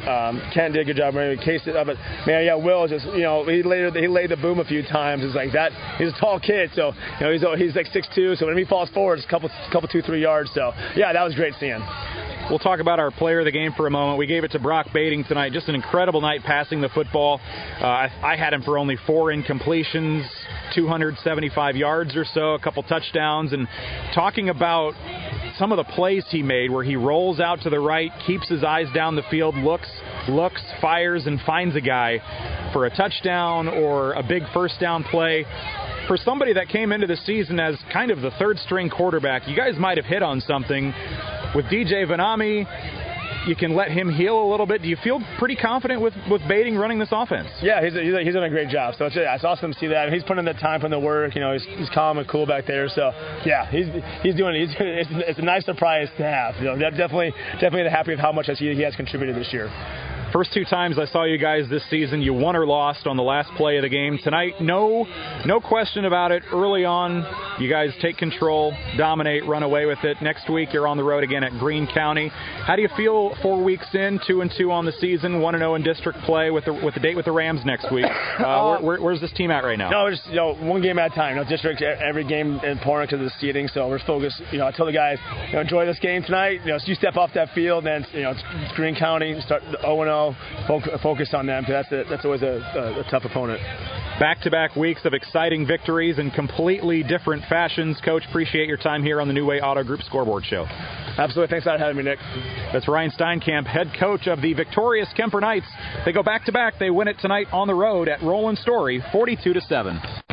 Kent did a good job running. But man, Will just, he laid the boom a few times. It's like that. He's a tall kid, so he's like 6'2", so when he falls forward, it's a couple 2-3 yards. So yeah, that was great seeing. We'll talk about our player of the game for a moment. We gave it to Brock Bading tonight. Just an incredible night passing the football. I had him for only 4 incompletions, 275 yards or so, a couple touchdowns, and talking about some of the plays he made where he rolls out to the right, keeps his eyes down the field, looks, fires, and finds a guy for a touchdown or a big first down play. For somebody that came into the season as kind of the third-string quarterback, you guys might have hit on something. With DJ Vanami, you can let him heal a little bit. Do you feel pretty confident with Bading running this offense? Yeah, he's done a great job. So it's awesome to see that. He's putting in the time, putting the work. He's calm and cool back there. So yeah, he's doing it. It's a nice surprise to have. Definitely happy with how much he has contributed this year. First 2 times I saw you guys this season, you won or lost on the last play of the game. Tonight, no question about it. Early on, you guys take control, dominate, run away with it. Next week, you're on the road again at Greene County. How do you feel 4 weeks in, 2-2 on the season, 1-0 in district play with the date with the Rams next week? Where's this team at right now? No, just one game at a time. District, every game important because of the seeding. So we're focused. I tell the guys, enjoy this game tonight. You step off that field, then it's Greene County. Start 0-0. Focus on them, because that's always a tough opponent. Back-to-back weeks of exciting victories in completely different fashions. Coach, appreciate your time here on the New Way Auto Group Scoreboard Show. Absolutely. Thanks for having me, Nick. That's Ryan Steinkamp, head coach of the victorious Kemper Knights. They go back-to-back. They win it tonight on the road at Roland Story, 42-7.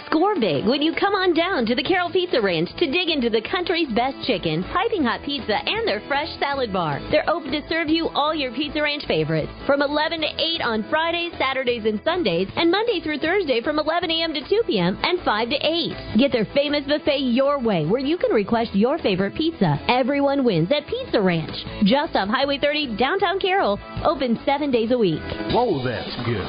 Score big when you come on down to the Carroll Pizza Ranch to dig into the country's best chicken, piping hot pizza, and their fresh salad bar. They're open to serve you all your Pizza Ranch favorites from 11 to 8 on Fridays, Saturdays, and Sundays, and Monday through Thursday from 11 a.m. to 2 p.m. and 5 to 8. Get their famous buffet your way, where you can request your favorite pizza. Everyone wins at Pizza Ranch, just off Highway 30, downtown Carroll, open 7 days a week. Whoa, that's good.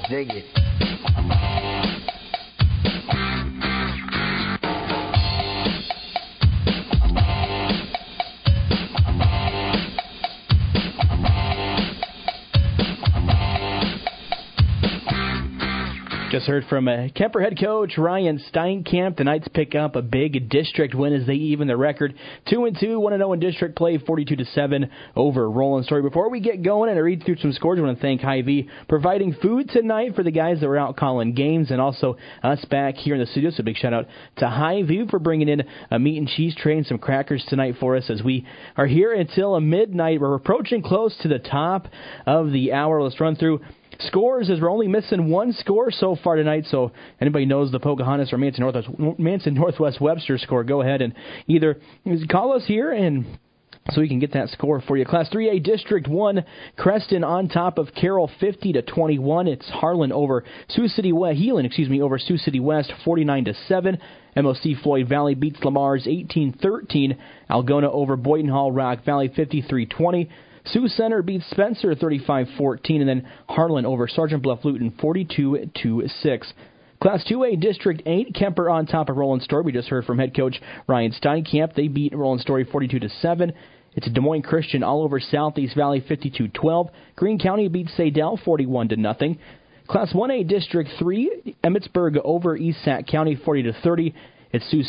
Dig it. Just heard from Kemper head coach Ryan Steinkamp. The Knights pick up a big district win as they even the record. 2-2, 1-0 in district play, 42-7 over Roland Story. Before we get going and I read through some scores, I want to thank Hy-Vee providing food tonight for the guys that were out calling games, and also us back here in the studio. So big shout out to Hy-Vee for bringing in a meat and cheese tray and some crackers tonight for us as we are here until midnight. We're approaching close to the top of the hour. Let's run through scores as we're only missing one score so far tonight. So anybody knows the Pocahontas or Manson Northwest Webster score, go ahead and either call us here and so we can get that score for you. Class 3A District 1, Creston on top of Carroll 50-21. It's Heelan over Sioux City West 49-7. MOC Floyd Valley beats Lamar's 18-13. Algona over Boynton Hall Rock Valley 53-20. Sioux Center beats Spencer 35-14, and then Harlan over Sergeant Bluff Luton 42-6. Class 2A District 8, Kemper on top of Roland Story. We just heard from head coach Ryan Steinkamp. They beat Roland Story 42-7. It's Des Moines Christian all over Southeast Valley 52-12. Greene County beats Sadell 41-0. Class 1A District 3, Emmitsburg over East Sac County 40-30. It's Sioux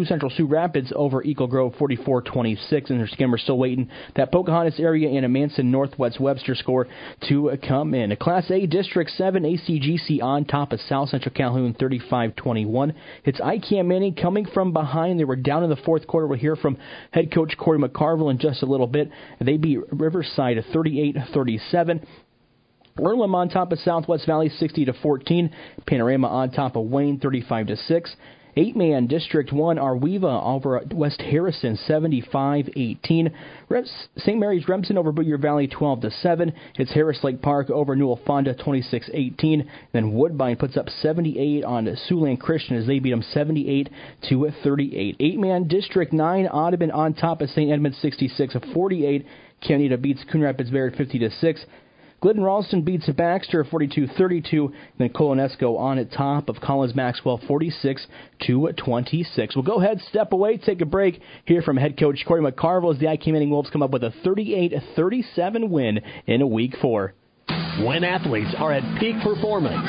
Central Sioux Rapids over Eagle Grove 44-26, and their skimmer still waiting. That Pocahontas area and a Manson Northwest Webster score to come in. Class A District 7, ACGC on top of South Central Calhoun 35-21. It's ICAM Manning coming from behind. They were down in the fourth quarter. We'll hear from head coach Corey McCarville in just a little bit. They beat Riverside 38-37. Earlham on top of Southwest Valley 60-14. Panorama on top of Wayne 35-6. 8-man District 1, Arweva over West Harrison 75-18. St. Mary's Remsen over Boyer Valley 12-7. It's Harris Lake Park over Newell Fonda 26-18. Then Woodbine puts up 78 on Siouxland Christian as they beat them 78-38. 8-man District 9, Audubon on top of St. Edmunds 66-48. Canada beats Coon Rapids Bayard 50-6. Glidden Ralston beats Baxter 42-32. Then Colonesco on at top of Collins Maxwell 46-26. We'll go ahead, step away, take a break. Hear from head coach Corey McCarville as the I.K. Manning Wolves come up with a 38-37 win in Week 4. When athletes are at peak performance,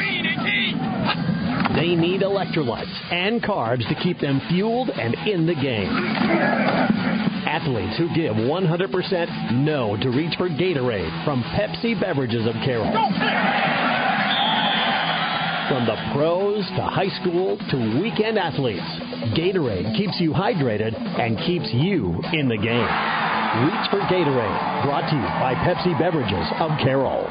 they need electrolytes and carbs to keep them fueled and in the game. Athletes who give 100% know to reach for Gatorade from Pepsi Beverages of Carroll. From the pros to high school to weekend athletes, Gatorade keeps you hydrated and keeps you in the game. Reach for Gatorade, brought to you by Pepsi Beverages of Carroll.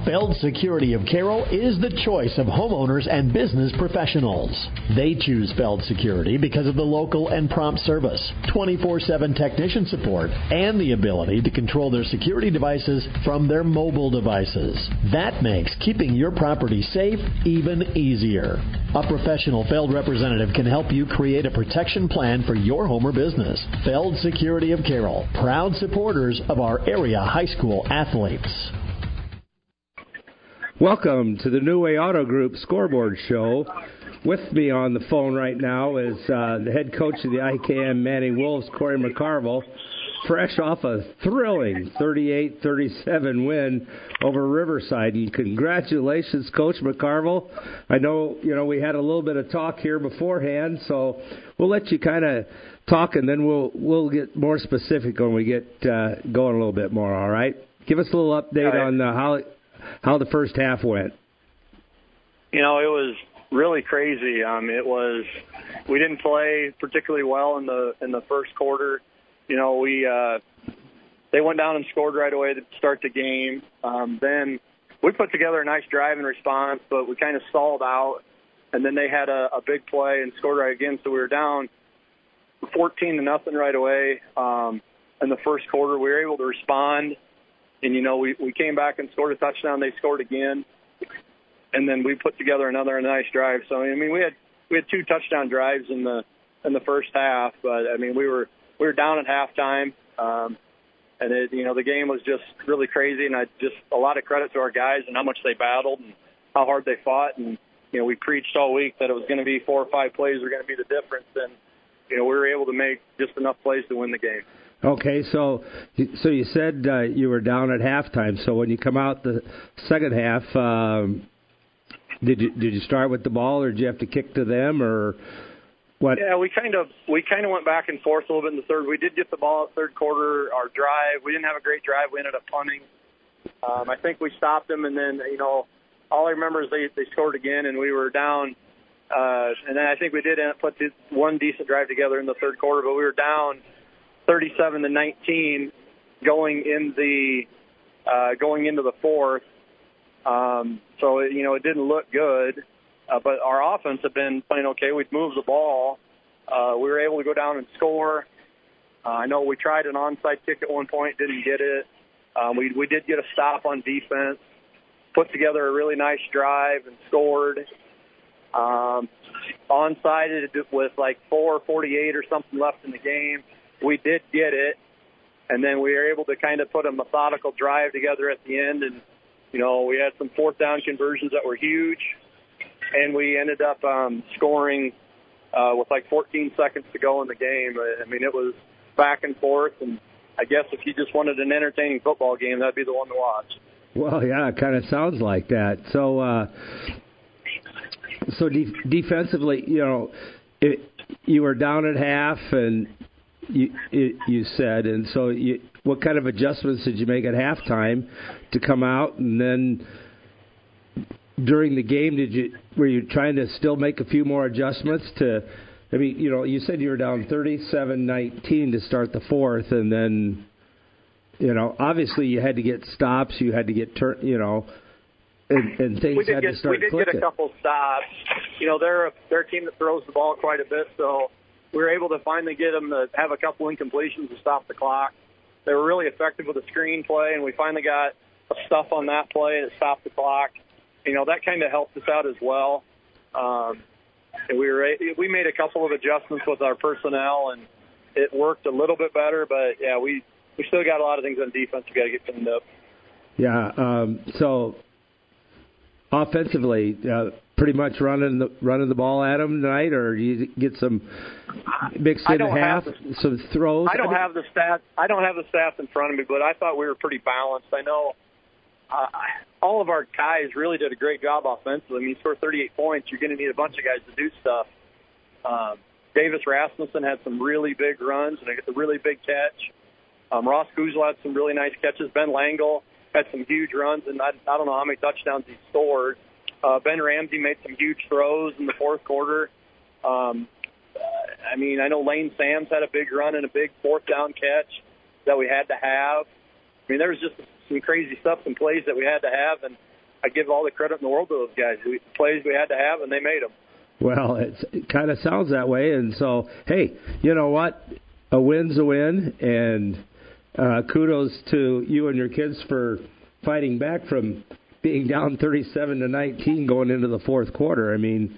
Feld Security of Carroll is the choice of homeowners and business professionals. They choose Feld Security because of the local and prompt service, 24/7 technician support, and the ability to control their security devices from their mobile devices. That makes keeping your property safe even easier. A professional Feld representative can help you create a protection plan for your home or business. Feld Security of Carroll, proud supporters of our area high school athletes. Welcome to the New Way Auto Group Scoreboard Show. With me on the phone right now is the head coach of the IKM Manning Wolves, Corey McCarville, fresh off a thrilling 38-37 win over Riverside. And congratulations, Coach McCarville. I know, we had a little bit of talk here beforehand, so we'll let you kind of talk, and then we'll get more specific when we get going a little bit more, all right? Give us a little update on how the first half went. It was really crazy. We didn't play particularly well in the first quarter. They went down and scored right away to start the game. Then we put together a nice drive in response, but we kind of stalled out. And then they had a big play and scored right again, so we were down 14-0 right away. In the first quarter, we were able to respond. And, we came back and scored a touchdown. They scored again. And then we put together another nice drive. So, we had 2 touchdown drives in the first half. But, we were down at halftime. And, the game was just really crazy. And a lot of credit to our guys and how much they battled and how hard they fought. And, we preached all week that it was going to be 4 or 5 plays were going to be the difference. And, we were able to make just enough plays to win the game. Okay, so you said you were down at halftime. So when you come out the second half, did you start with the ball, or did you have to kick to them, or what? Yeah, we kind of went back and forth a little bit in the third. We did get the ball at third quarter. Our drive, we didn't have a great drive. We ended up punting. I think we stopped them, and then all I remember is they scored again, and we were down. And then I think we did end up put one decent drive together in the third quarter, but we were down 37-19 going into the fourth. So it didn't look good, but our offense had been playing okay. We'd moved the ball. We were able to go down and score. I know we tried an onside kick at one point, didn't get it. We did get a stop on defense, put together a really nice drive and scored. Onside with like 4:48 or something left in the game. We did get it, and then we were able to kind of put a methodical drive together at the end, and, we had some fourth down conversions that were huge, and we ended up scoring with like 14 seconds to go in the game. It was back and forth, and I guess if you just wanted an entertaining football game, that'd be the one to watch. Well, yeah, it kind of sounds like that. So, defensively, you were down at half, and you said, and so what kind of adjustments did you make at halftime to come out, and then during the game were you trying to still make a few more adjustments to? You said you were down 37-19 to start the fourth, and then obviously you had to get stops, you had to get and things had to start clicking. We did get a couple stops. You know, they're a team that throws the ball quite a bit, so we were able to finally get them to have a couple incompletions to stop the clock. They were really effective with the screen play, and we finally got a stuff on that play that stopped the clock. You know, that kind of helped us out as well. And we made a couple of adjustments with our personnel, and it worked a little bit better. But, yeah, we still got a lot of things on defense we got to get cleaned up. Yeah, so offensively, pretty much running the ball at them tonight, or do you get some mixed in half, some throws? I don't have the stats in front of me, but I thought we were pretty balanced. I know all of our guys really did a great job offensively. I mean, you score 38 points, you're going to need a bunch of guys to do stuff. Davis Rasmussen had some really big runs and a really big catch. Ross Guzla had some really nice catches. Ben Langle had some huge runs, and I don't know how many touchdowns he scored. Ben Ramsey made some huge throws in the fourth quarter. I mean, I know Lane Sams had a big run and a big fourth down catch that we had to have. I mean, there was just some crazy stuff, some plays that we had to have, and I give all the credit in the world to those guys. Plays we had to have, and they made them. Well, it kind of sounds that way, and so, hey, you know what? A win's a win, and kudos to you and your kids for fighting back from being down 37-19 going into the fourth quarter. I mean,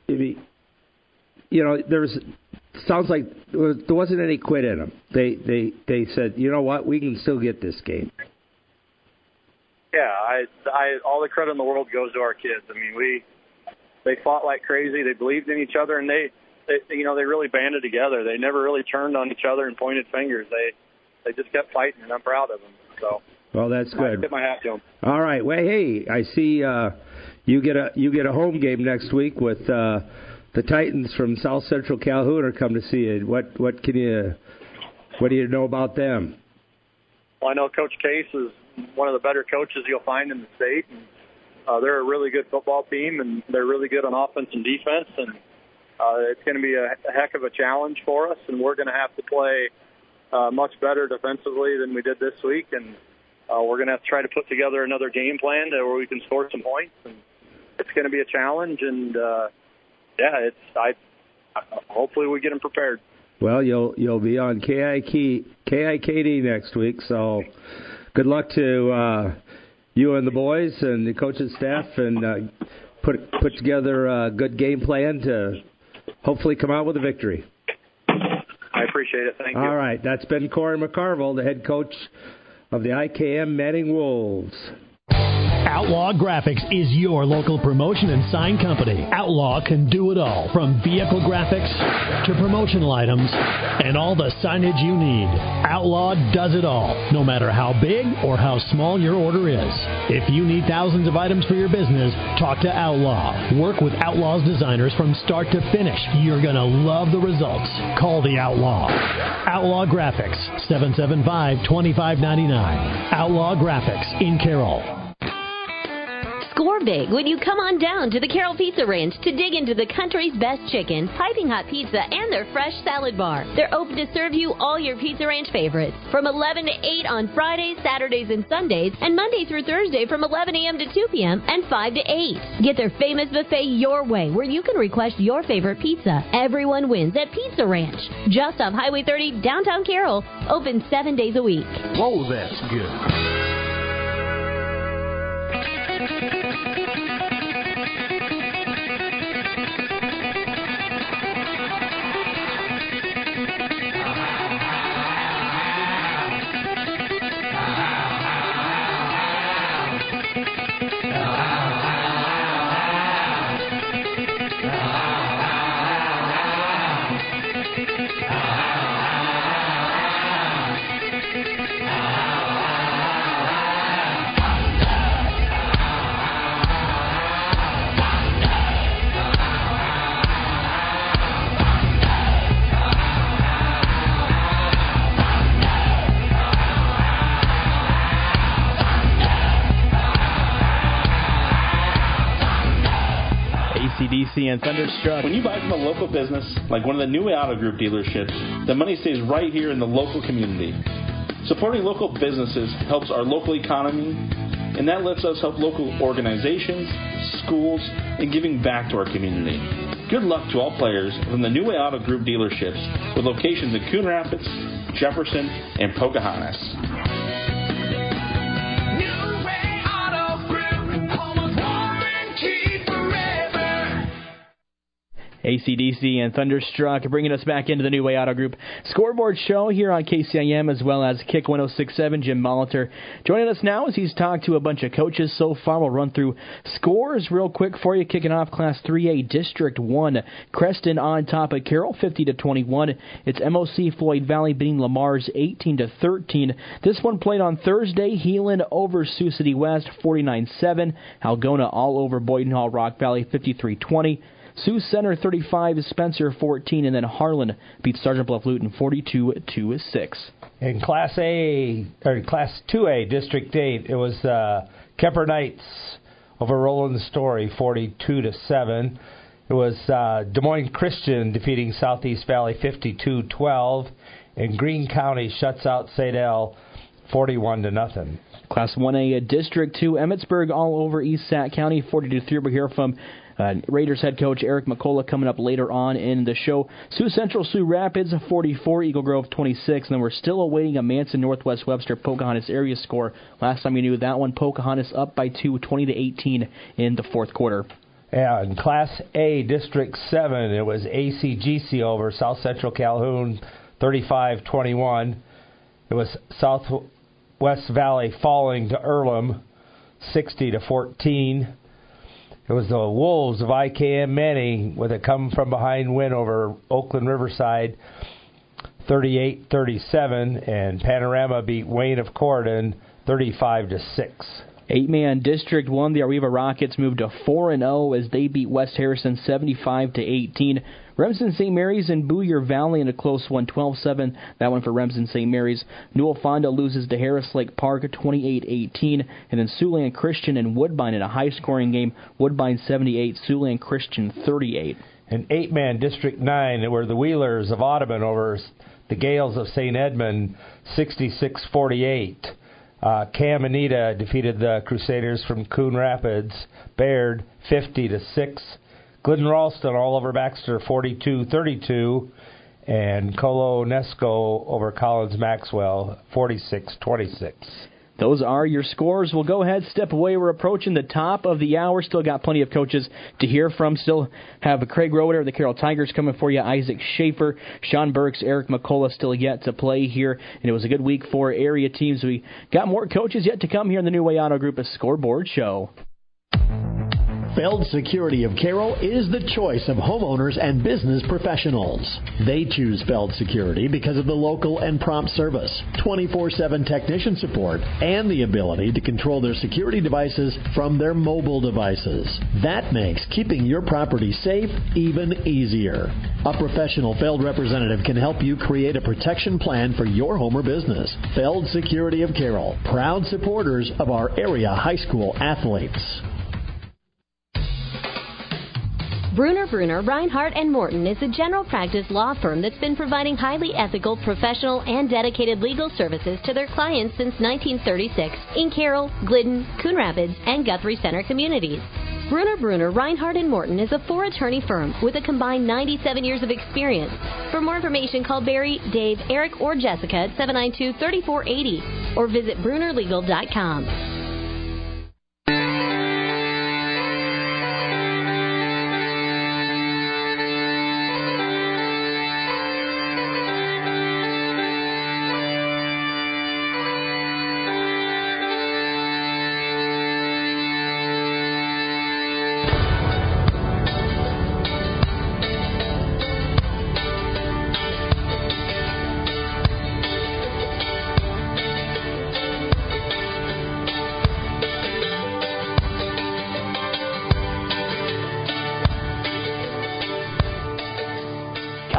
you know, sounds like there wasn't any quit in them. They said, you know what, we can still get this game. Yeah, I all the credit in the world goes to our kids. I mean, they fought like crazy. They believed in each other, and they really banded together. They never really turned on each other and pointed fingers. They just kept fighting, and I'm proud of them. So. Well, that's good. I tip my hat to them. All right. Well, hey, I see you get a home game next week with the Titans from South Central Calhoun are come to see you. What do you know about them? Well, I know Coach Case is one of the better coaches you'll find in the state, and they're a really good football team, and they're really good on offense and defense, and it's going to be a heck of a challenge for us, and we're going to have to play much better defensively than we did this week, and we're going to have to try to put together another game plan where we can score some points, and it's going to be a challenge, and hopefully we get them prepared. Well, you'll be on KIKD next week, so good luck to you and the boys and the coaching staff, and put together a good game plan to hopefully come out with a victory. I appreciate it. Thank you. All right, that's been Corey McCarville, the head coach of the IKM Manning Wolves. Outlaw Graphics is your local promotion and sign company. Outlaw can do it all, from vehicle graphics to promotional items and all the signage you need. Outlaw does it all, no matter how big or how small your order is. If you need thousands of items for your business, talk to Outlaw. Work with Outlaw's designers from start to finish. You're going to love the results. Call the Outlaw. Outlaw Graphics, 775-2599. Outlaw Graphics in Carroll. Score big when you come on down to the Carroll Pizza Ranch to dig into the country's best chicken, piping hot pizza, and their fresh salad bar. They're open to serve you all your Pizza Ranch favorites from 11 to 8 on Fridays, Saturdays, and Sundays, and Monday through Thursday from 11 a.m. to 2 p.m. and 5 to 8. Get their famous buffet your way, where you can request your favorite pizza. Everyone wins at Pizza Ranch, just off Highway 30, downtown Carroll, open 7 days a week. Whoa, that's good. And Thunderstruck. When you buy from a local business like one of the New Way Auto Group dealerships, the money stays right here in the local community. Supporting local businesses helps our local economy, and that lets us help local organizations, schools, and giving back to our community. Good luck to all players from the New Way Auto Group dealerships with locations in Coon Rapids, Jefferson, and Pocahontas. AC/DC and Thunderstruck bringing us back into the New Way Auto Group Scoreboard show here on KCIM, as well as Kick 106.7. Jim Molitor joining us now as he's talked to a bunch of coaches so far. We'll run through scores real quick for you. Kicking off Class 3A District 1, Creston on top of Carroll 50-21. It's MOC Floyd Valley beating Lamar's 18-13. This one played on Thursday. Heelan over Sioux City West 49-7. Algona all over Boyden Hall Rock Valley 53-20. Sioux Center 35, Spencer 14, and then Harlan beats Sergeant Bluff Luton 42-6. In Class 2A District 8, it was Kemper Knights over Roland Story 42-7. It was Des Moines Christian defeating Southeast Valley 52-12, and Greene County shuts out St. L 41-0. Class 1A District 2, Emmetsburg all over East Sac County 42-3. We'll hear from Raiders head coach Eric McCullough coming up later on in the show. Sioux Central, Sioux Rapids 44, Eagle Grove 26, and then we're still awaiting a Manson Northwest Webster Pocahontas area score. Last time we knew that one, Pocahontas up by 2, 20-18 in the fourth quarter. Yeah, in Class A District 7, it was ACGC over South Central Calhoun 35-21. It was Southwest Valley falling to Earlham 60-14. It was the Wolves of IKM Manning with a come-from-behind win over Oakland Riverside 38-37, and Panorama beat Wayne of Corydon 35-6. 8-man District 1, the Arriva Rockets moved to 4-0 as they beat West Harrison 75-18. Remsen St. Mary's and Booyer Valley in a close one, 12-7. That one for Remsen St. Mary's. Newell Fonda loses to Harris Lake Park 28-18. And then Siouxland Christian and Woodbine in a high-scoring game. Woodbine 78, Siouxland Christian 38. In 8-man District 9, were the Wheelers of Audubon over the Gales of St. Edmund 66-48. Cam Anita defeated the Crusaders from Coon Rapids, Baird 50-6. Glidden Ralston all over Baxter 42-32, and Colo Nesco over Collins Maxwell 46-26. Those are your scores. We'll go ahead, step away. We're approaching the top of the hour. Still got plenty of coaches to hear from. Still have Craig Roeder of the Carroll Tigers coming for you, Isaac Schaefer, Sean Burks, Eric McCullough still yet to play here. And it was a good week for area teams. We got more coaches yet to come here in the New Way Auto Group, a Scoreboard show. Feld Security of Carroll is the choice of homeowners and business professionals. They choose Feld Security because of the local and prompt service, 24/7 technician support, and the ability to control their security devices from their mobile devices. That makes keeping your property safe even easier. A professional Feld representative can help you create a protection plan for your home or business. Feld Security of Carroll, proud supporters of our area high school athletes. Bruner, Reinhardt & Morton is a general practice law firm that's been providing highly ethical, professional, and dedicated legal services to their clients since 1936 in Carroll, Glidden, Coon Rapids, and Guthrie Center communities. Bruner, Reinhardt & Morton is a 4-attorney firm with a combined 97 years of experience. For more information, call Barry, Dave, Eric, or Jessica at 792-3480 or visit brunerlegal.com.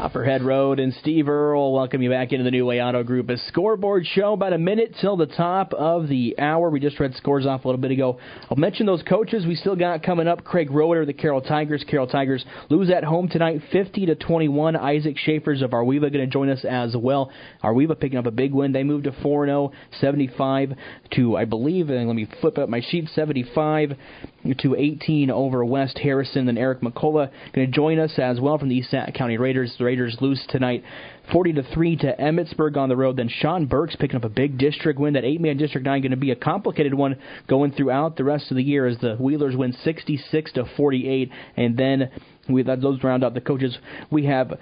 Copperhead Road and Steve Earle welcome you back into the New Way Auto Group, a scoreboard show. About a minute till the top of the hour. We just read scores off a little bit ago. I'll mention those coaches we still got coming up. Craig Roeder, the Carroll Tigers. Carroll Tigers lose at home tonight, 50-21. Isaac Schaefer's of Arweva going to join us as well. Arweva picking up a big win. They moved to 4-0, 75 to, I believe, and let me flip up my sheet, 75-18 over West Harrison. Then Eric McCullough going to join us as well from the East Sac County Raiders. The Raiders lose tonight 40-3 to Emmitsburg on the road. Then Sean Burks picking up a big district win. That 8-man District 9 going to be a complicated one going throughout the rest of the year as the Wheelers win 66-48. And then we let those round out the coaches we have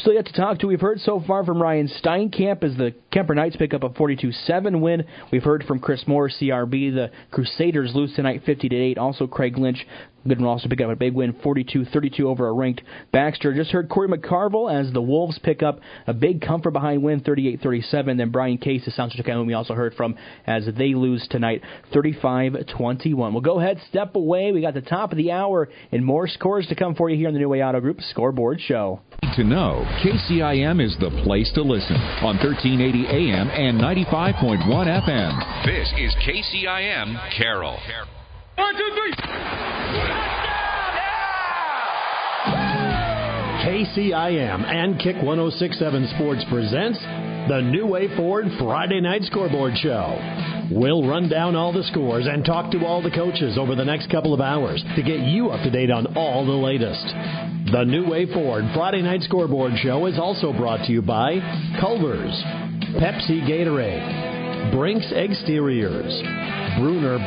still yet to talk to. We've heard so far from Ryan Steinkamp as the Kemper Knights pick up a 42-7 win. We've heard from Chris Moore, CRB. The Crusaders lose tonight 50-8. Also Craig Lynch Goodman also pick up a big win, 42-32 over a ranked Baxter. Just heard Corey McCarville as the Wolves pick up a big comfort behind win, 38-37. Then Brian Case, the Sounds whom we also heard from, as they lose tonight, 35-21. We'll go ahead, step away. We got the top of the hour and more scores to come for you here on the New Way Auto Group Scoreboard Show. To know, KCIM is the place to listen on 1380 AM and 95.1 FM. This is KCIM Carroll. 1, 2, 3. KCIM and Kick 106.7 Sports presents the New Way Ford Friday Night Scoreboard Show. We'll run down all the scores and talk to all the coaches over the next couple of hours to get you up to date on all the latest. The New Way Ford Friday Night Scoreboard Show is also brought to you by Culver's, Pepsi Gatorade, Brinks Exteriors, Bruner,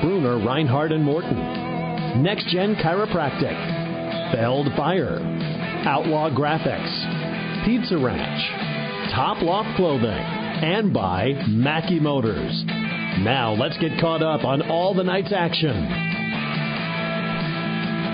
Reinhardt and Morton, Next Gen Chiropractic, Feld Fire, Outlaw Graphics, Pizza Ranch, Top Loft Clothing, and by Mackey Motors. Now let's get caught up on all the night's action.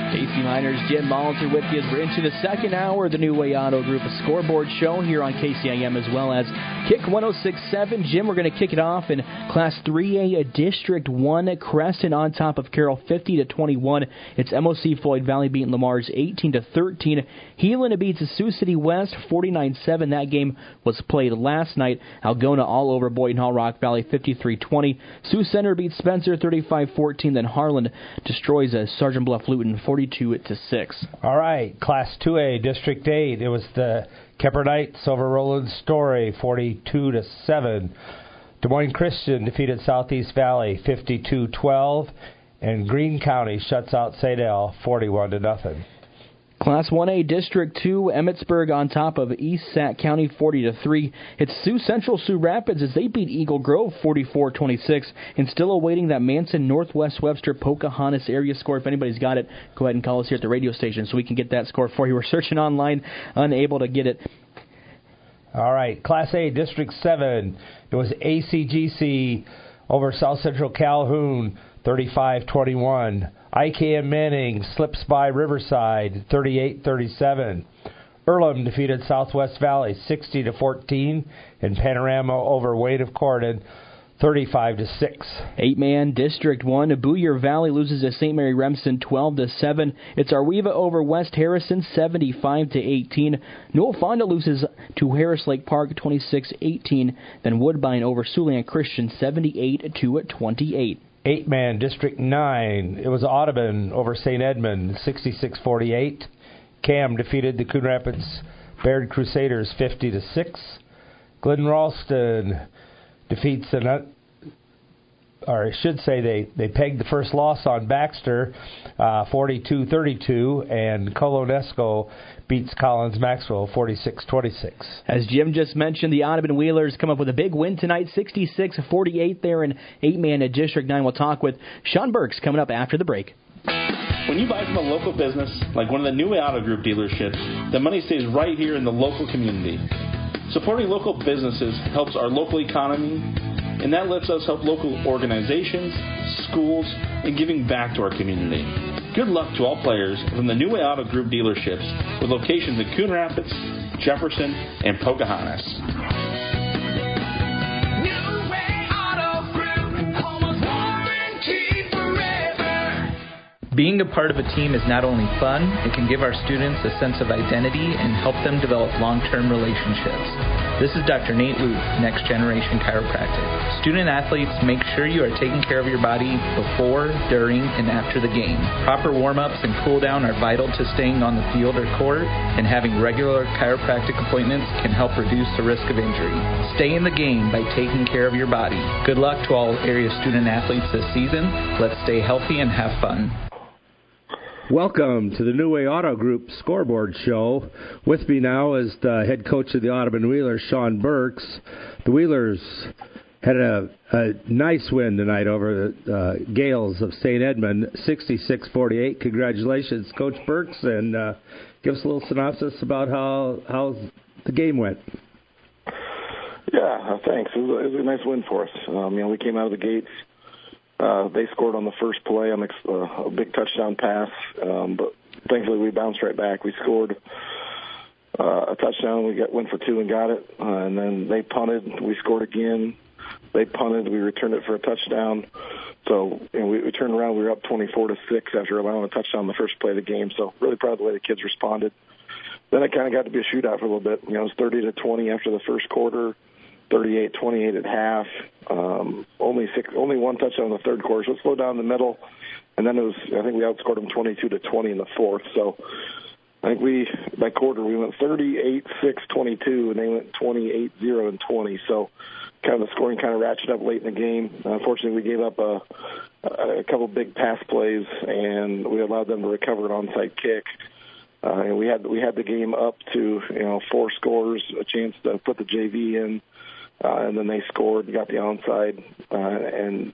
KC Miners, Jim Molitor with you as we're into the second hour of the New Way Auto Group, a scoreboard show here on KCIM as well as Kick 106.7. Jim, we're going to kick it off in Class 3A District 1. Creston on top of Carroll 50-21. It's MOC Floyd Valley beating Lamar's 18-13. Helena beats Sioux City West 49-7. That game was played last night. Algona all over Boynton Hall Rock Valley 53-20. Sioux Center beats Spencer 35-14. Then Harlan destroys Sergeant Bluff Luton 42-6. All right, Class 2A, District 8. It was the Kemper Knights over Roland Story, 42-7. Des Moines Christian defeated Southeast Valley, 52-12. And Greene County shuts out St. El, 41-0. Class 1A, District 2, Emmitsburg on top of East Sac County, 40-3. It's Sioux Central Sioux Rapids as they beat Eagle Grove, 44-26, and still awaiting that Manson Northwest Webster Pocahontas area score. If anybody's got it, go ahead and call us here at the radio station so we can get that score for you. We're searching online, unable to get it. All right, Class A, District 7. It was ACGC over South Central Calhoun, 35-21. IKM Manning slips by Riverside, 38-37. Earlham defeated Southwest Valley, 60-14. And Panorama over Wade of Corden, 35-6. 8-man District 1. Booyer Valley loses to St. Mary Remsen 12-7. It's Arweva over West Harrison 75-18. Newell Fonda loses to Harris Lake Park 26-18. Then Woodbine over Siouxland Christian 78-28. 8-man District 9. It was Audubon over St. Edmund 66-48. Cam defeated the Coon Rapids Baird Crusaders 50-6. Glidden Ralston defeats they pegged the first loss on Baxter 42-32, and Colonesco beats Collins Maxwell 46-26. As Jim just mentioned, the Audubon Wheelers come up with a big win tonight, 66-48 there in 8-man at District 9. We'll talk with Sean Burks coming up after the break. When you buy from a local business, like one of the New Way Auto Group dealerships, the money stays right here in the local community. Supporting local businesses helps our local economy, and that lets us help local organizations, schools, and giving back to our community. Good luck to all players from the New Way Auto Group dealerships with locations in Coon Rapids, Jefferson, and Pocahontas. New Way Auto Group, home of warranty forever. Being a part of a team is not only fun, it can give our students a sense of identity and help them develop long-term relationships. This is Dr. Nate Luke, Next Generation Chiropractic. Student athletes, make sure you are taking care of your body before, during, and after the game. Proper warm-ups and cool-down are vital to staying on the field or court, and having regular chiropractic appointments can help reduce the risk of injury. Stay in the game by taking care of your body. Good luck to all area student athletes this season. Let's stay healthy and have fun. Welcome to the New Way Auto Group Scoreboard Show. With me now is the head coach of the Audubon Wheelers, Sean Burks. The Wheelers had a nice win tonight over the Gales of St. Edmund, 66-48. Congratulations, Coach Burks, and give us a little synopsis about how the game went. Yeah, thanks. It was a nice win for us. We came out of the gates. They scored on the first play on a big touchdown pass, but thankfully we bounced right back. We scored a touchdown. We went for two and got it, and then they punted. We scored again. They punted. We returned it for a touchdown. So we turned around. We were up 24-6 after allowing a touchdown on the first play of the game. So really proud of the way the kids responded. Then it kind of got to be a shootout for a little bit. It was 30-20 after the first quarter. 38-28 at half. Only one touchdown in the third quarter, so it slowed down in the middle. And then I think we outscored them 22-20 in the fourth. So I think by quarter, we went 38-6-22, and they went 28-0-20. So kind of the scoring kind of ratcheted up late in the game. Unfortunately, we gave up a couple big pass plays, and we allowed them to recover an onside kick. And we had the game up to 4 scores, a chance to put the JV in. And then they scored, got the onside, and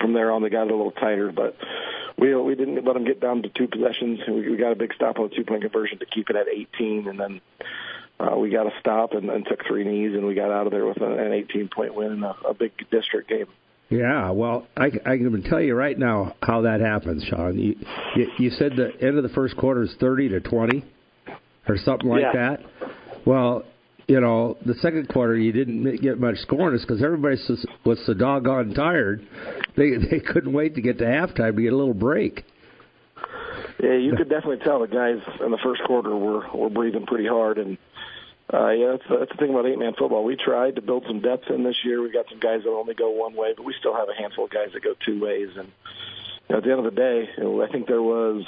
from there on they got it a little tighter. But we didn't let them get down to 2 possessions. We got a big stop on a 2-point conversion to keep it at 18, and then we got a stop and took 3 knees, and we got out of there with an 18-point win in a big district game. Yeah, well, I can tell you right now how that happens, Sean. You said the end of the first quarter is 30-20 or something like that. Well, the second quarter you didn't get much scoring is because everybody was so doggone tired. They couldn't wait to get to halftime to get a little break. Yeah, you could definitely tell the guys in the first quarter were breathing pretty hard. And, that's the thing about 8-man football. We tried to build some depth in this year. We got some guys that only go one way, but we still have a handful of guys that go 2 ways. And at the end of the day, I think there was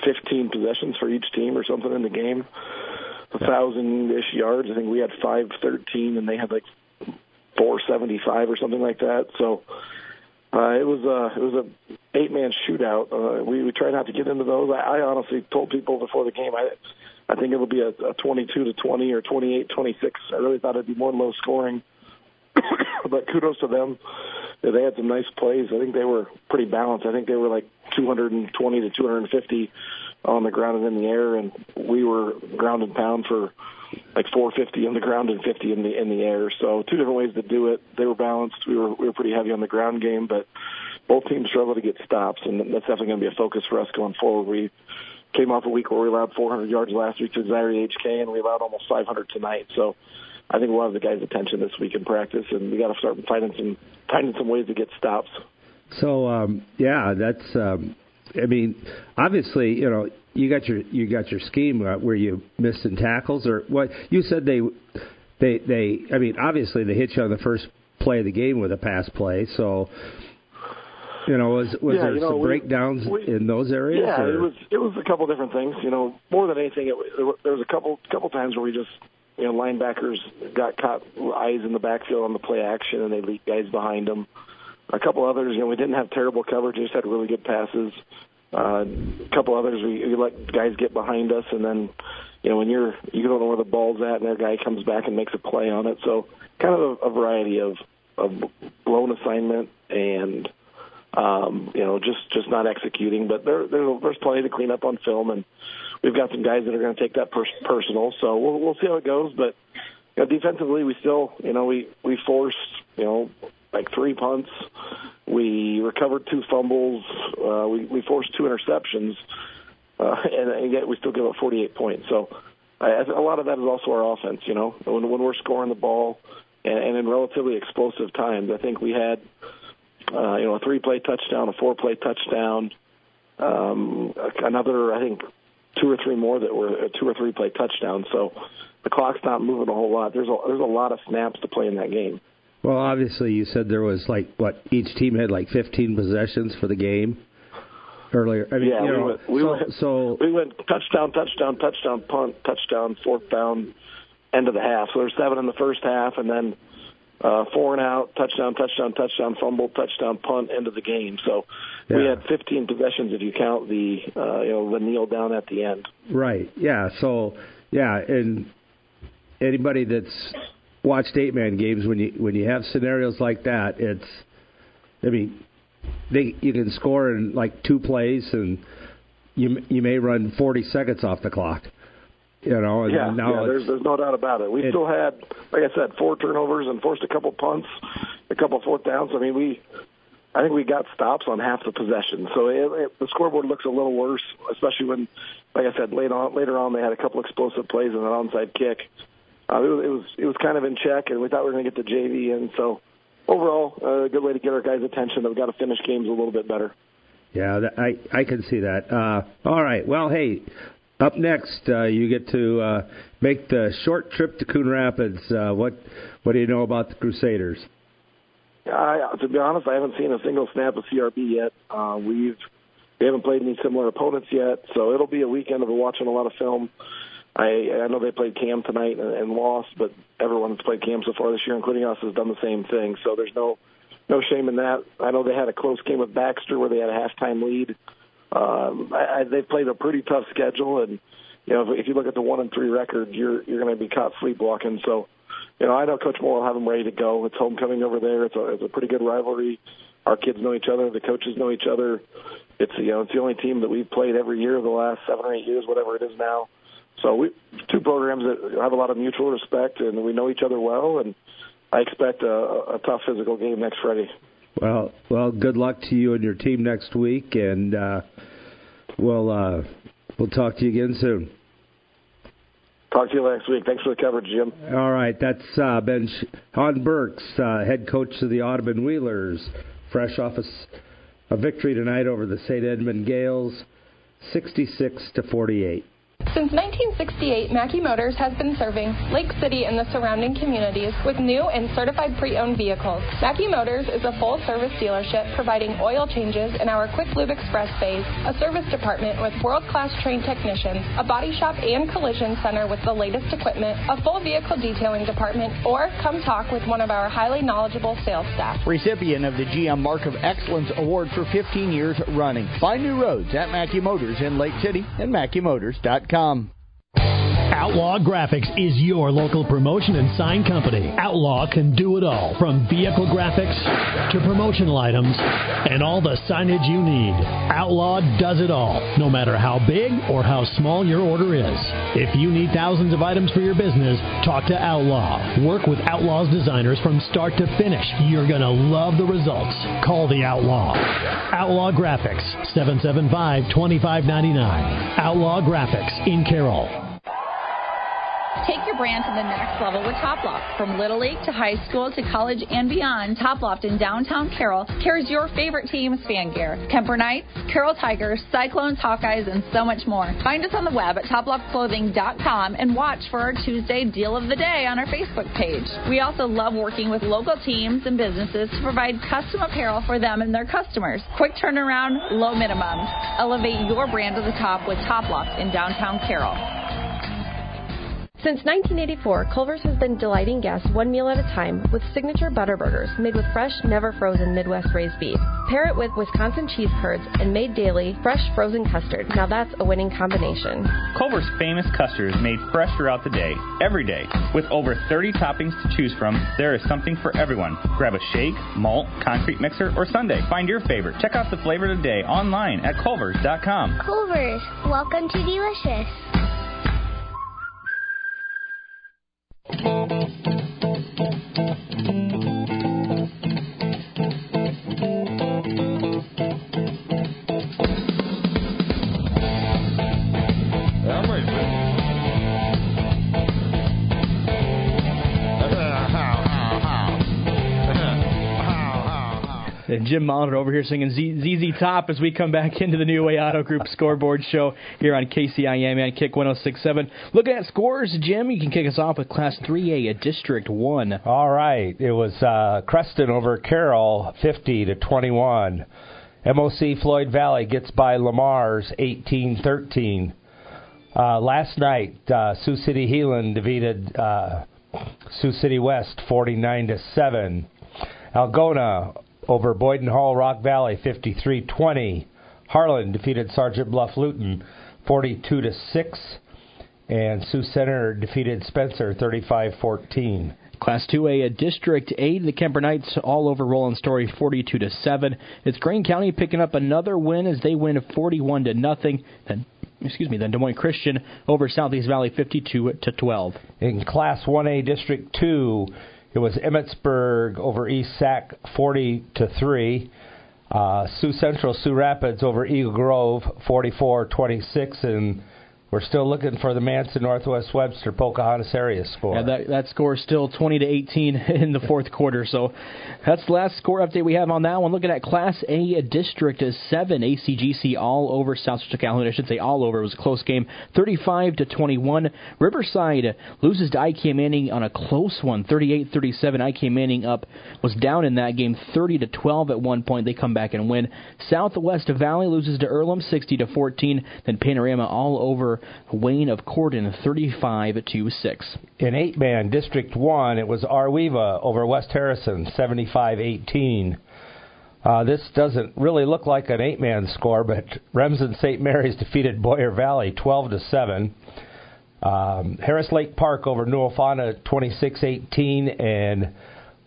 15 possessions for each team or something in the game. 1,000-ish yards. I think we had 513, and they had 475 or something like that. So it was a 8-man shootout. We try not to get into those. I honestly told people before the game I think it'll be a 22-20 or 28-26. I really thought it'd be more low scoring. But kudos to them. They had some nice plays. I think they were pretty balanced. I think they were 220 to 250 on the ground and in the air, and we were ground and pound for 450 on the ground and 50 in the air. So 2 different ways to do it. They were balanced. We were pretty heavy on the ground game, but both teams struggled to get stops, and that's definitely going to be a focus for us going forward. We came off a week where we allowed 400 yards last week to Zaire HK, and we allowed almost 500 tonight. So I think we'll have the guys' attention this week in practice, and we got to start finding some ways to get stops. So that's. Obviously, you got your scheme where you missed in tackles, or what you said they obviously they hit you on the first play of the game with a pass play. So, was there some breakdowns in those areas? Yeah, or? It was a couple different things. More than anything, there was a couple times where we just linebackers got caught eyes in the backfield on the play action, and they leaked guys behind them. A couple others, we didn't have terrible coverage. We just had really good passes. A couple others, we let guys get behind us, and then, when you don't know where the ball's at, and their guy comes back and makes a play on it. So kind of a variety of blown assignment and, just not executing. But there's plenty to clean up on film, and we've got some guys that are going to take that personal. So we'll see how it goes. But defensively, we still, we forced, 3 punts. We recovered 2 fumbles. We forced 2 interceptions, and yet we still give up 48 points. So a lot of that is also our offense. When we're scoring the ball and in relatively explosive times. I think we had a 3-play touchdown, a 4-play touchdown, another, I think, 2 or 3 more that were 2 or 3-play touchdowns. So the clock's not moving a whole lot. There's a lot of snaps to play in that game. Well, obviously, you said there was each team had 15 possessions for the game earlier. I mean, we went touchdown, punt, touchdown, 4th down, end of the half. So there's 7 in the first half, and then 4 and out, touchdown, fumble, touchdown, punt, end of the game. So we had 15 possessions if you count the kneel down at the end. Right. Yeah. So and anybody that's watched 8-man games, when you have scenarios like that, you can score in 2 plays, and you may run 40 seconds off the clock. There's no doubt about it. We still had, like I said, 4 turnovers and forced a couple punts, a couple 4th downs. I mean, I think we got stops on half the possession. So the scoreboard looks a little worse, especially when, like I said, later on they had a couple explosive plays and an onside kick. It was kind of in check, and we thought we were going to get the JV in. So overall, a good way to get our guys' attention. We've got to finish games a little bit better. Yeah, I can see that. All right. Well, hey. Up next, you get to make the short trip to Coon Rapids. What do you know about the Crusaders? To be honest, I haven't seen a single snap of CRB yet. We haven't played any similar opponents yet, so it'll be a weekend of watching a lot of film. I know they played Cam tonight and lost, but everyone that's played Cam so far this year, including us, has done the same thing. So there's no shame in that. I know they had a close game with Baxter where they had a halftime lead. They've played a pretty tough schedule, and if you look at the 1-3 record, you're going to be caught sleepwalking. So, I know Coach Moore will have them ready to go. It's homecoming over there. It's a pretty good rivalry. Our kids know each other. The coaches know each other. It's it's the only team that we've played every year of the last 7 or 8 years, whatever it is now. So 2 programs that have a lot of mutual respect, and we know each other well. And I expect a tough physical game next Friday. Well, good luck to you and your team next week, and we'll talk to you again soon. Talk to you next week. Thanks for the coverage, Jim. All right, that's Ben Sean Burks, head coach of the Audubon Wheelers, fresh off a victory tonight over the St. Edmund Gales, 66-48. Since 1968, Mackey Motors has been serving Lake City and the surrounding communities with new and certified pre-owned vehicles. Mackey Motors is a full-service dealership providing oil changes in our Quick Lube Express bays, a service department with world-class trained technicians, a body shop and collision center with the latest equipment, a full vehicle detailing department, or come talk with one of our highly knowledgeable sales staff. Recipient of the GM Mark of Excellence Award for 15 years running. Find new roads at Mackey Motors in Lake City and MackeyMotors.com. Outlaw Graphics is your local promotion and sign company. Outlaw can do it all, from vehicle graphics to promotional items and all the signage you need. Outlaw does it all, no matter how big or how small your order is. If you need thousands of items for your business, talk to Outlaw. Work with Outlaw's designers from start to finish. You're going to love the results. Call the Outlaw. Outlaw Graphics, 775-2599. Outlaw Graphics in Carroll. Take your brand to the next level with Toploft. From Little League to high school to college and beyond, Toploft in downtown Carroll carries your favorite team's fan gear. Kemper Knights, Carroll Tigers, Cyclones, Hawkeyes, and so much more. Find us on the web at toploftclothing.com and watch for our Tuesday Deal of the Day on our Facebook page. We also love working with local teams and businesses to provide custom apparel for them and their customers. Quick turnaround, low minimums. Elevate your brand to the top with Toploft in downtown Carroll. Since 1984, Culver's has been delighting guests one meal at a time with signature butter burgers made with fresh, never frozen Midwest raised beef. Pair it with Wisconsin cheese curds and made daily fresh frozen custard. Now that's a winning combination. Culver's famous custard is made fresh throughout the day, every day. With over 30 toppings to choose from, there is something for everyone. Grab a shake, malt, concrete mixer, or sundae. Find your favorite. Check out the flavor today online at culvers.com. Culver's, welcome to delicious. And Jim Molitor over here singing ZZ Top as we come back into the New Way Auto Group Scoreboard Show here on KCIM and Kick 106.7. Looking at scores, Jim, you can kick us off with Class 3A at District 1. All right. It was Creston over Carroll, 50-21. MOC Floyd Valley gets by Lamar's 18-13. Last night, Sioux City Heelan defeated Sioux City West 49-7. Algona over Boyden Hall Rock Valley 53-20. Harlan defeated Sergeant Bluff Luton 42-6. And Sioux Center defeated Spencer 35-14. Class 2A at District 8, the Kemper Knights all over Roland Story 42-7. It's Greene County picking up another win as they win 41-0. Then Des Moines Christian over Southeast Valley 52-12. In Class 1A District 2, it was Emmetsburg over East Sac 40-3. Sioux Central Sioux Rapids over Eagle Grove 44-26, and we're still looking for the Manson Northwest Webster Pocahontas area score. Yeah, that score is still 20-18 in the fourth quarter. So that's the last score update we have on that one. Looking at Class A District 7, ACGC all over South Central Calhoun. I should say all over. It was a close game, 35-21. Riverside loses to IK Manning on a close one, 38-37. IK Manning was down in that game, 30-12 at one point. They come back and win. Southwest Valley loses to Earlham, 60-14. Then Panorama all over Wayne of Corden, 35-6. In 8-man District 1, it was Arweva over West Harrison, 75-18. This doesn't really look like an 8-man score, but Remsen St. Mary's defeated Boyer Valley 12-7. Harris Lake Park over Newell-Fauna 26-18, and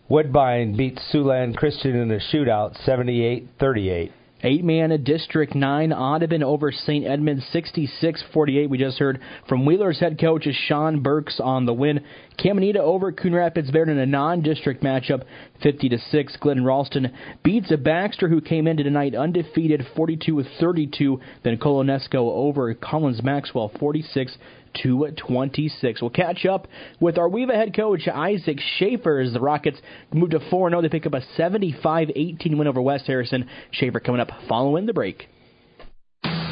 Woodbine beats Siouxland Christian in a shootout 78-38. 8-man at District 9, Audubon over St. Edmunds, 66-48. We just heard from Wheeler's head coach Sean Burks on the win. Caminita over Coon Rapids Baird in a non-district matchup, 50-6. Glidden Ralston beats a Baxter who came into tonight undefeated, 42-32. Then Colonesco over Collins Maxwell, 46-26. We'll catch up with our Weeva head coach Isaac Schaefer as the Rockets move to 4-0. They pick up a 75-18 win over West Harrison. Schaefer coming up following the break.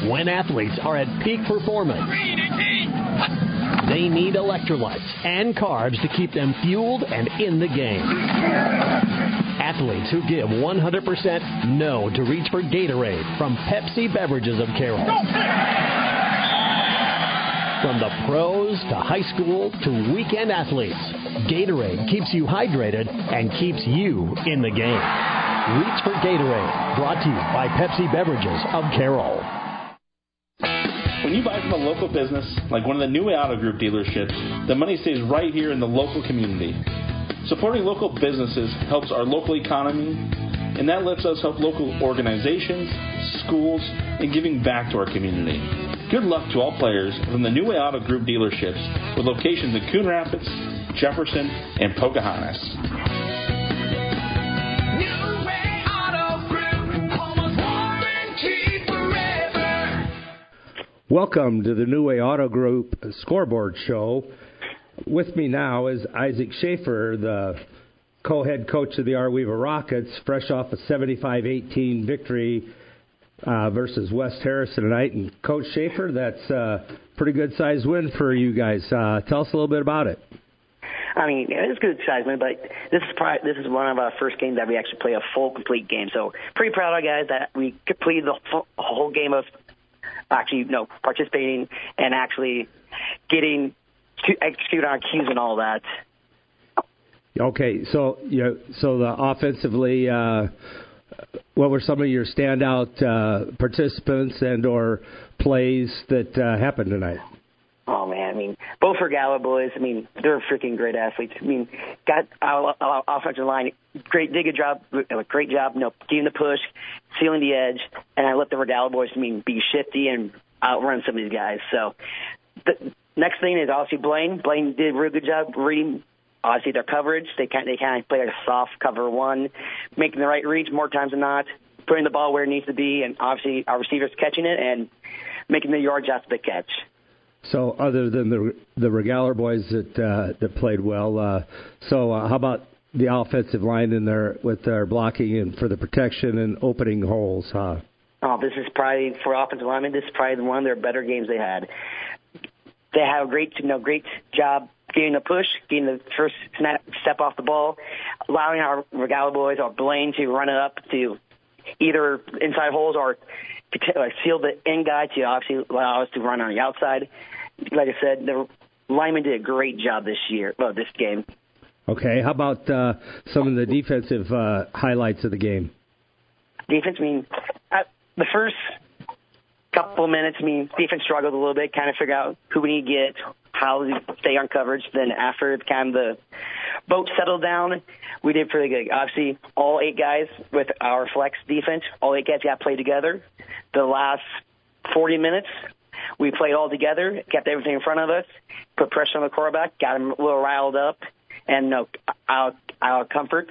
When athletes are at peak performance, they need electrolytes and carbs to keep them fueled and in the game. Athletes who give 100% know to reach for Gatorade from Pepsi Beverages of Carroll. From the pros to high school to weekend athletes, Gatorade keeps you hydrated and keeps you in the game. Reach for Gatorade, brought to you by Pepsi Beverages of Carroll. When you buy from a local business, like one of the New Way Auto Group dealerships, the money stays right here in the local community. Supporting local businesses helps our local economy, and that lets us help local organizations, schools, and giving back to our community. Good luck to all players from the New Way Auto Group dealerships with locations in Coon Rapids, Jefferson, and Pocahontas. New Way Auto Group, home of warranty forever. Welcome to the New Way Auto Group Scoreboard Show. With me now is Isaac Schaefer, the co-head coach of the Arweva Rockets, fresh off a 75-18 victory versus West Harrison tonight. And Coach Schaefer, that's a pretty good-sized win for you guys. Tell us a little bit about it. I mean, it was a good-sized win, but this is one of our first games that we actually play a full, complete game. So pretty proud of our guys that we completed the whole game of participating and actually getting to execute our cues and all that. Okay, so the offensively, what were some of your standout participants and or plays that happened tonight? Oh man, I mean, both Regala boys. I mean, they're freaking great athletes. I mean, got our offensive line great job, getting the push, sealing the edge, and I let the Regala boys, be shifty and outrun some of these guys. So the next thing is obviously Blaine. Blaine did a really good job reading. Obviously, their coverage, they kind of play like a soft cover one, making the right reads more times than not, putting the ball where it needs to be, and obviously our receivers catching it and making the yards after the catch. So other than the Regaler boys that played well, how about the offensive line in there with their blocking and for the protection and opening holes, huh? Oh, this is probably, for offensive linemen, this is probably one of their better games they had. They have a great job getting the push, getting the first step off the ball, allowing our Regala boys or Blaine to run it up to either inside holes or seal the end guy to obviously allow us to run on the outside. Like I said, the linemen did a great job this game. Okay, how about some of the defensive highlights of the game? Defense, the first couple of minutes, defense struggled a little bit, kind of figure out who we need to get, how to stay on coverage. Then after kind of the boat settled down, we did pretty good. Obviously, all 8 guys with our flex defense, all 8 guys got played together. The last 40 minutes, we played all together, kept everything in front of us, put pressure on the quarterback, got him a little riled up, and our comfort.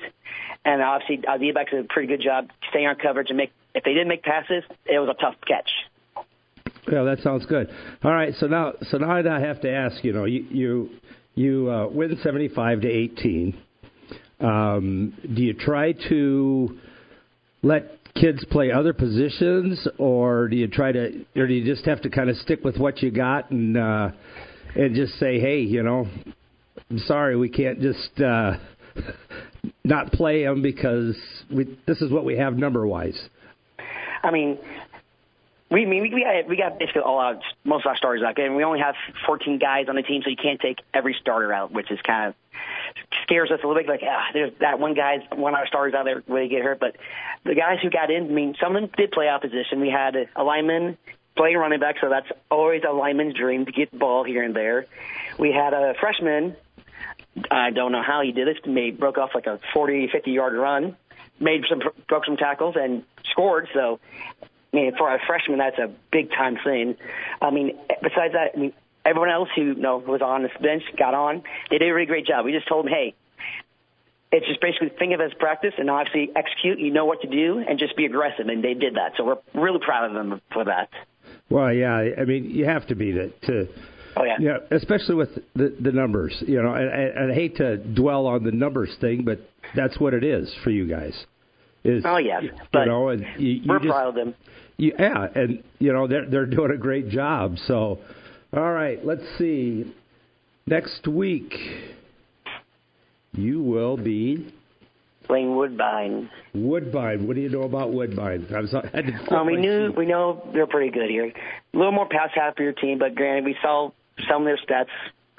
And obviously, our D-backs did a pretty good job staying on coverage and if they didn't make passes, it was a tough catch. Yeah, that sounds good. All right, so now I have to ask. You win 75-18. Do you try to let kids play other positions, or do you just have to kind of stick with what you got and just say, hey, I'm sorry, we can't just not play them because this is what we have number wise. We got basically most of our starters out, and we only have 14 guys on the team, so you can't take every starter out, which is kind of scares us a little bit. Like, there's that one of our starters out there where they get hurt. But the guys who got in, some of them did play opposition. We had a lineman play running back, so that's always a lineman's dream to get the ball here and there. We had a freshman. I don't know how he did it. Broke off like a 40, 50-yard run, broke some tackles, and scored. So, for a freshman, that's a big-time thing. Besides that, everyone else who was on this bench got on. They did a really great job. We just told them, hey, it's just basically think of it as practice and obviously execute. You know what to do and just be aggressive, and they did that. So we're really proud of them for that. Well, yeah, you have to be to. Oh, yeah. Yeah, especially with the numbers. And I hate to dwell on the numbers thing, but that's what it is for you guys. Oh, yeah. But we're proud of them. Yeah, and, they're doing a great job. So, all right, let's see. Next week, you will be playing Woodbine. Woodbine. What do you know about Woodbine? We know they're pretty good here. A little more pass happy your team, but granted, we saw some of their stats.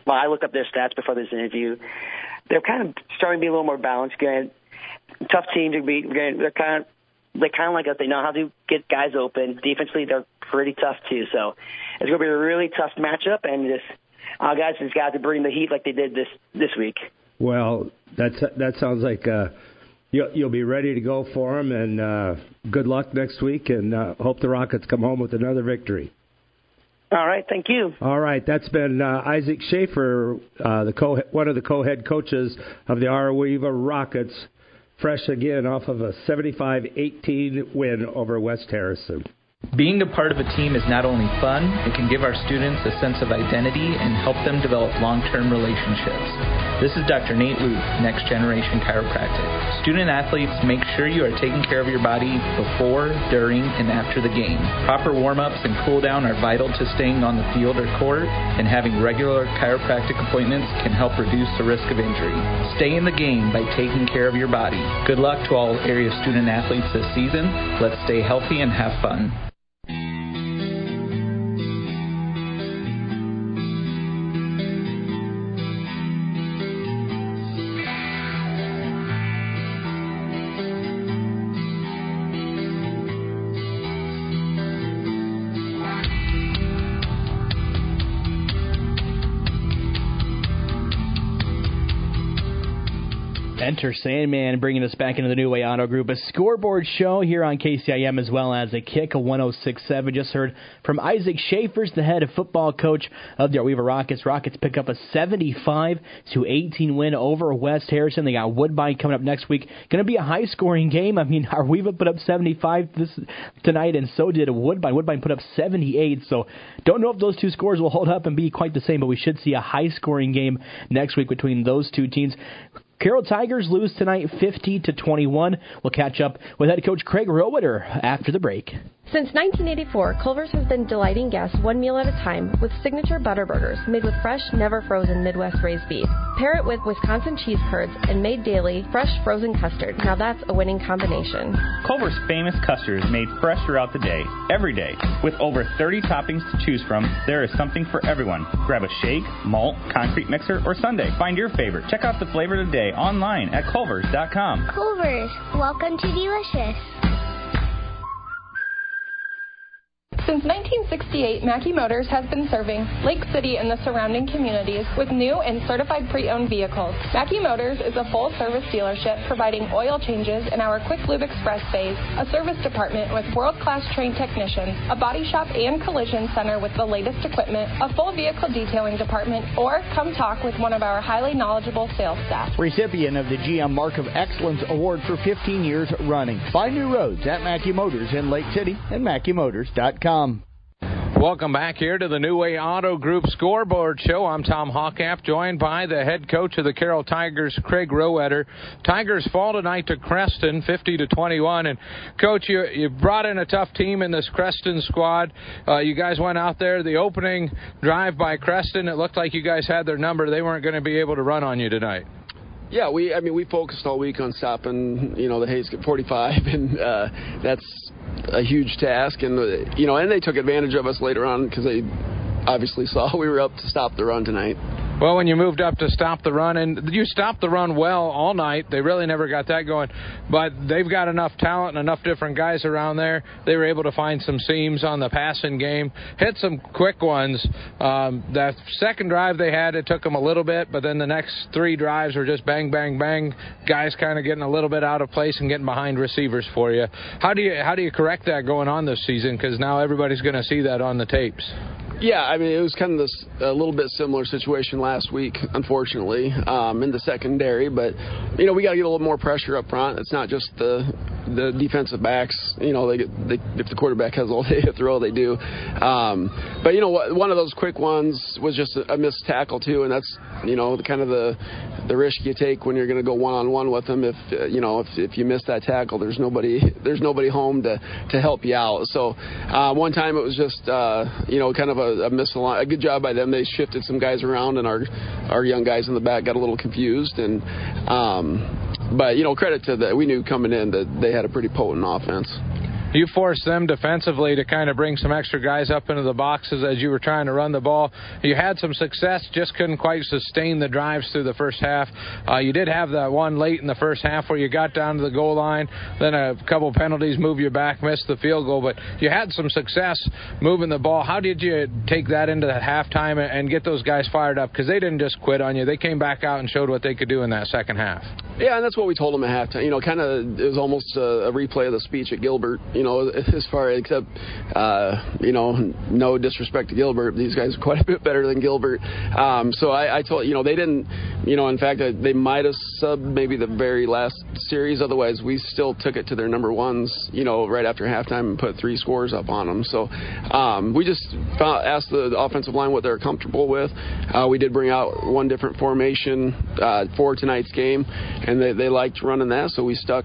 Well, I looked up their stats before this interview. They're kind of starting to be a little more balanced. Granted, tough team to beat. Granted, they're kind of like us. They know how to get guys open. Defensively, they're pretty tough too. So it's going to be a really tough matchup, and our guys just got to bring the heat like they did this week. Well, that sounds like you'll be ready to go for them, and good luck next week, and hope the Rockets come home with another victory. All right, thank you. All right, that's been Isaac Schaefer, one of the co-head coaches of the Arweva Rockets, fresh again off of a 75-18 win over West Harrison. Being a part of a team is not only fun, it can give our students a sense of identity and help them develop long-term relationships. This is Dr. Nate Luke, Next Generation Chiropractic. Student athletes, make sure you are taking care of your body before, during, and after the game. Proper warm-ups and cool-down are vital to staying on the field or court, and having regular chiropractic appointments can help reduce the risk of injury. Stay in the game by taking care of your body. Good luck to all area student athletes this season. Let's stay healthy and have fun. Enter Sandman, bringing us back into the New Way Auto Group, a scoreboard show here on KCIM, as well as a kick of 106.7. Just heard from Isaac Schaefer, the head football coach of the Arweva Rockets. Rockets pick up a 75-18 win over West Harrison. They got Woodbine coming up next week. Going to be a high-scoring game. Arweva put up 75 tonight, and so did Woodbine. Woodbine put up 78, so don't know if those two scores will hold up and be quite the same, but we should see a high-scoring game next week between those two teams. Carroll Tigers lose tonight 50-21. We'll catch up with head coach Craig Rowetter after the break. Since 1984, Culver's has been delighting guests one meal at a time with signature butter burgers made with fresh, never frozen Midwest raised beef. Pair it with Wisconsin cheese curds and made daily fresh frozen custard. Now that's a winning combination. Culver's famous custard is made fresh throughout the day, every day. With over 30 toppings to choose from, there is something for everyone. Grab a shake, malt, concrete mixer, or sundae. Find your favorite. Check out the flavor today online at culvers.com. Culver's, welcome to Delicious. Since 1968, Mackey Motors has been serving Lake City and the surrounding communities with new and certified pre-owned vehicles. Mackey Motors is a full-service dealership providing oil changes in our Quick Lube Express bays, a service department with world-class trained technicians, a body shop and collision center with the latest equipment, a full vehicle detailing department, or come talk with one of our highly knowledgeable sales staff. Recipient of the GM Mark of Excellence Award for 15 years running. Find new roads at Mackey Motors in Lake City and MackeyMotors.com. Welcome back here to the New Way Auto Group Scoreboard Show. I'm Tom Hawkamp, joined by the head coach of the Carroll Tigers, Craig Rowetter. Tigers fall tonight to Creston, 50-21. And, Coach, you brought in a tough team in this Creston squad. You guys went out there. The opening drive by Creston, it looked like you guys had their number. They weren't going to be able to run on you tonight. Yeah, we focused all week on stopping, the Hayes 45, and that's a huge task. And, and they took advantage of us later on because they obviously saw we were up to stop the run tonight. Well, when you moved up to stop the run, and you stopped the run well all night, they really never got that going, but they've got enough talent and enough different guys around there. They were able to find some seams on the passing game, hit some quick ones. That second drive they had, it took them a little bit, but then the next three drives were just bang, bang, bang, guys kind of getting a little bit out of place and getting behind receivers for you. How do you correct that going on this season, because now everybody's going to see that on the tapes? Yeah, it was kind of a little bit similar situation last week, unfortunately, in the secondary. But, we got to get a little more pressure up front. It's not just the defensive backs. They if the quarterback has all day to throw, they do. But, one of those quick ones was just a missed tackle, too, and that's, kind of the risk you take when you're going to go one-on-one with them. If you miss that tackle, there's nobody home to help you out. So one time it was just, kind of a misalignment. A good job by them. They shifted some guys around, and our young guys in the back got a little confused. And but credit to that. We knew coming in that they had a pretty potent offense. You forced them defensively to kind of bring some extra guys up into the boxes as you were trying to run the ball. You had some success, just couldn't quite sustain the drives through the first half. You did have that one late in the first half where you got down to the goal line, then a couple penalties moved you back, missed the field goal, but you had some success moving the ball. How did you take that into the halftime and get those guys fired up? Because they didn't just quit on you. They came back out and showed what they could do in that second half. Yeah, and that's what we told them at halftime. It was almost a replay of the speech at Gilbert. As far as except, no disrespect to Gilbert. These guys are quite a bit better than Gilbert. So I told, they didn't, in fact, they might have subbed maybe the very last series. Otherwise, we still took it to their number ones, right after halftime and put 3 scores up on them. So we just asked the offensive line what they're comfortable with. We did bring out one different formation for tonight's game, and they liked running that, so we stuck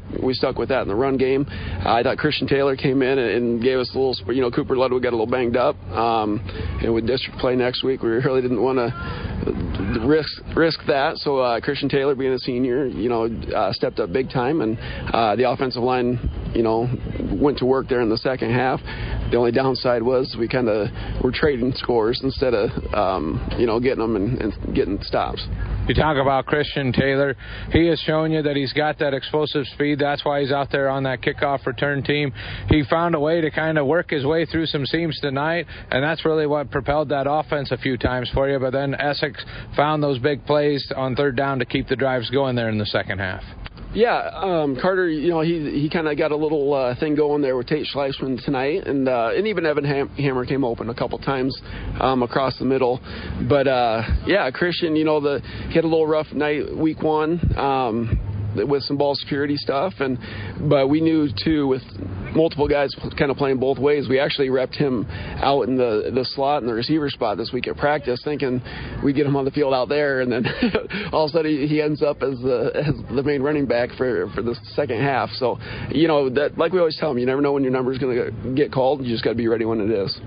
with that in the run game. I thought Christian Taylor came in and gave us a little, Cooper Ludwig got a little banged up, and with district play next week, we really didn't want to risk that. So Christian Taylor, being a senior, stepped up big time, and the offensive line, went to work there in the second half. The only downside was we kind of were trading scores instead of, getting them and getting stops. You talk about Christian Taylor. He has shown you that he's got that explosive speed. That's why he's out there on that kickoff return team. He found a way to kind of work his way through some seams tonight, and that's really what propelled that offense a few times for you. But then Essex found those big plays on third down to keep the drives going there in the second half. Yeah, Carter, he kind of got a little thing going there with Tate Schleifman tonight, and even Evan Hammer came open a couple times across the middle. But, Christian, he had a little rough night week one. with some ball security stuff, but we knew too, with multiple guys kind of playing both ways, we actually repped him out in the slot in the receiver spot this week at practice, thinking we'd get him on the field out there, and then all of a sudden he ends up as the main running back for the second half. So, that, like we always tell him, you never know when your number is going to get called. You just got to be ready when it is.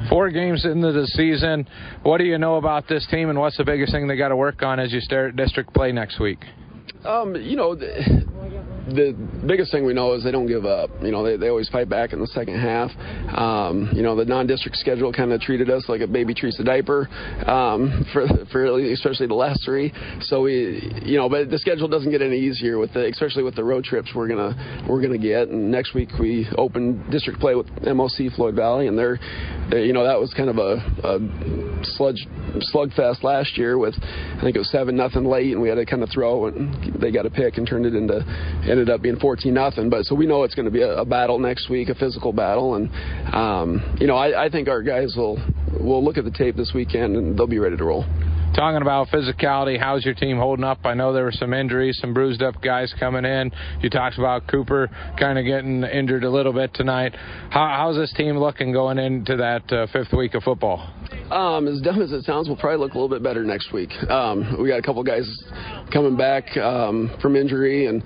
4 games into the season, what do you know about this team, and what's the biggest thing they got to work on as you start district play next week? The biggest thing we know is they don't give up. They always fight back in the second half. The non-district schedule kind of treated us like a baby treats a diaper for especially the last 3. So but the schedule doesn't get any easier especially with the road trips we're gonna get. And next week we open district play with MOC Floyd Valley, and they're that was kind of a slugfest last year with, I think it was 7-0 late, and we had to kind of throw, and they got a pick and ended up being 14-0. But so we know it's going to be a battle next week, a physical battle, and I think our guys will look at the tape this weekend and they'll be ready to roll. Talking about physicality, how's your team holding up? I know there were some injuries, some bruised up guys coming in. You talked about Cooper kind of getting injured a little bit tonight. How's this team looking going into that 5th week of football? As dumb as it sounds, we'll probably look a little bit better next week. We got a couple guys coming back from injury, and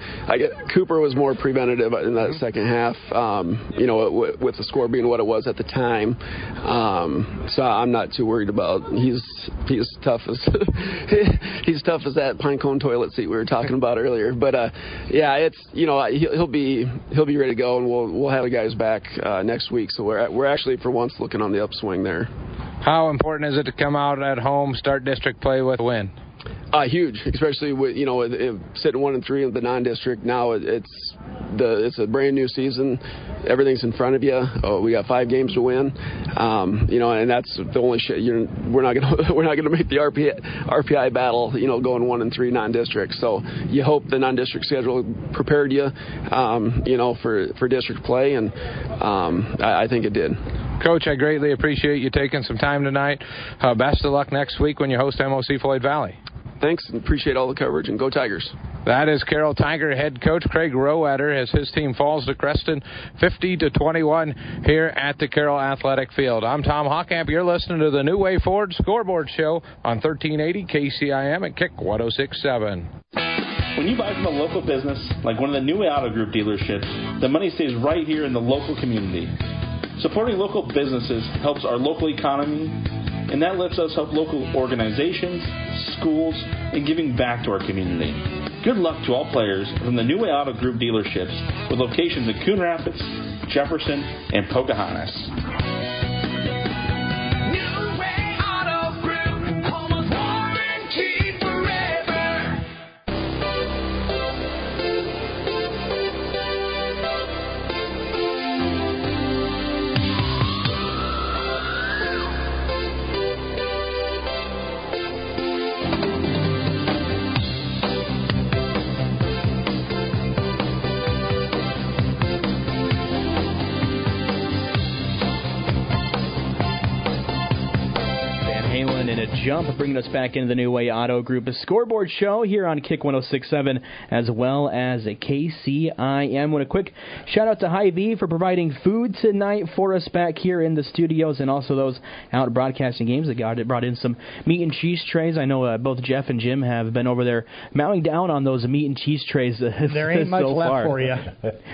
Cooper was more preventative in that second half, with the score being what it was at the time. So I'm not too worried about. He's tough as he's tough as that pine cone toilet seat we were talking about earlier. But it's he'll be ready to go, and we'll have the guys back next week. So we're actually for once looking on the upswing there. How important is it to come out at home, start district play with a win? Huge, especially with sitting 1-3 in the non-district. Now it's a brand new season. Everything's in front of you. We got 5 games to win, and that's the only shit. We're not gonna make the RPI battle. Going 1-3 non-district. So you hope the non-district schedule prepared you, for district play, and I think it did. Coach, I greatly appreciate you taking some time tonight. Best of luck next week when you host MOC Floyd Valley. Thanks, and appreciate all the coverage, and go Tigers. That is Carroll Tiger head coach Craig Rowetter as his team falls to Creston 50-21 here at the Carroll Athletic Field. I'm Tom Hockamp. You're listening to the New Way Ford Scoreboard Show on 1380 KCIM and Kick 106.7. When you buy from a local business like one of the New Way Auto Group dealerships, the money stays right here in the local community. Supporting local businesses helps our local economy, and that lets us help local organizations, schools, and giving back to our community. Good luck to all players from the New Way Auto Group dealerships with locations in Coon Rapids, Jefferson, and Pocahontas. Jump, bringing us back into the New Way Auto Group, a scoreboard show here on Kick 106.7 as well as a KCIM. With a quick shout out to Hy-Vee for providing food tonight for us back here in the studios, and also those out broadcasting games that brought in some meat and cheese trays. I know both Jeff and Jim have been over there mowing down on those meat and cheese trays. There ain't much left far for you.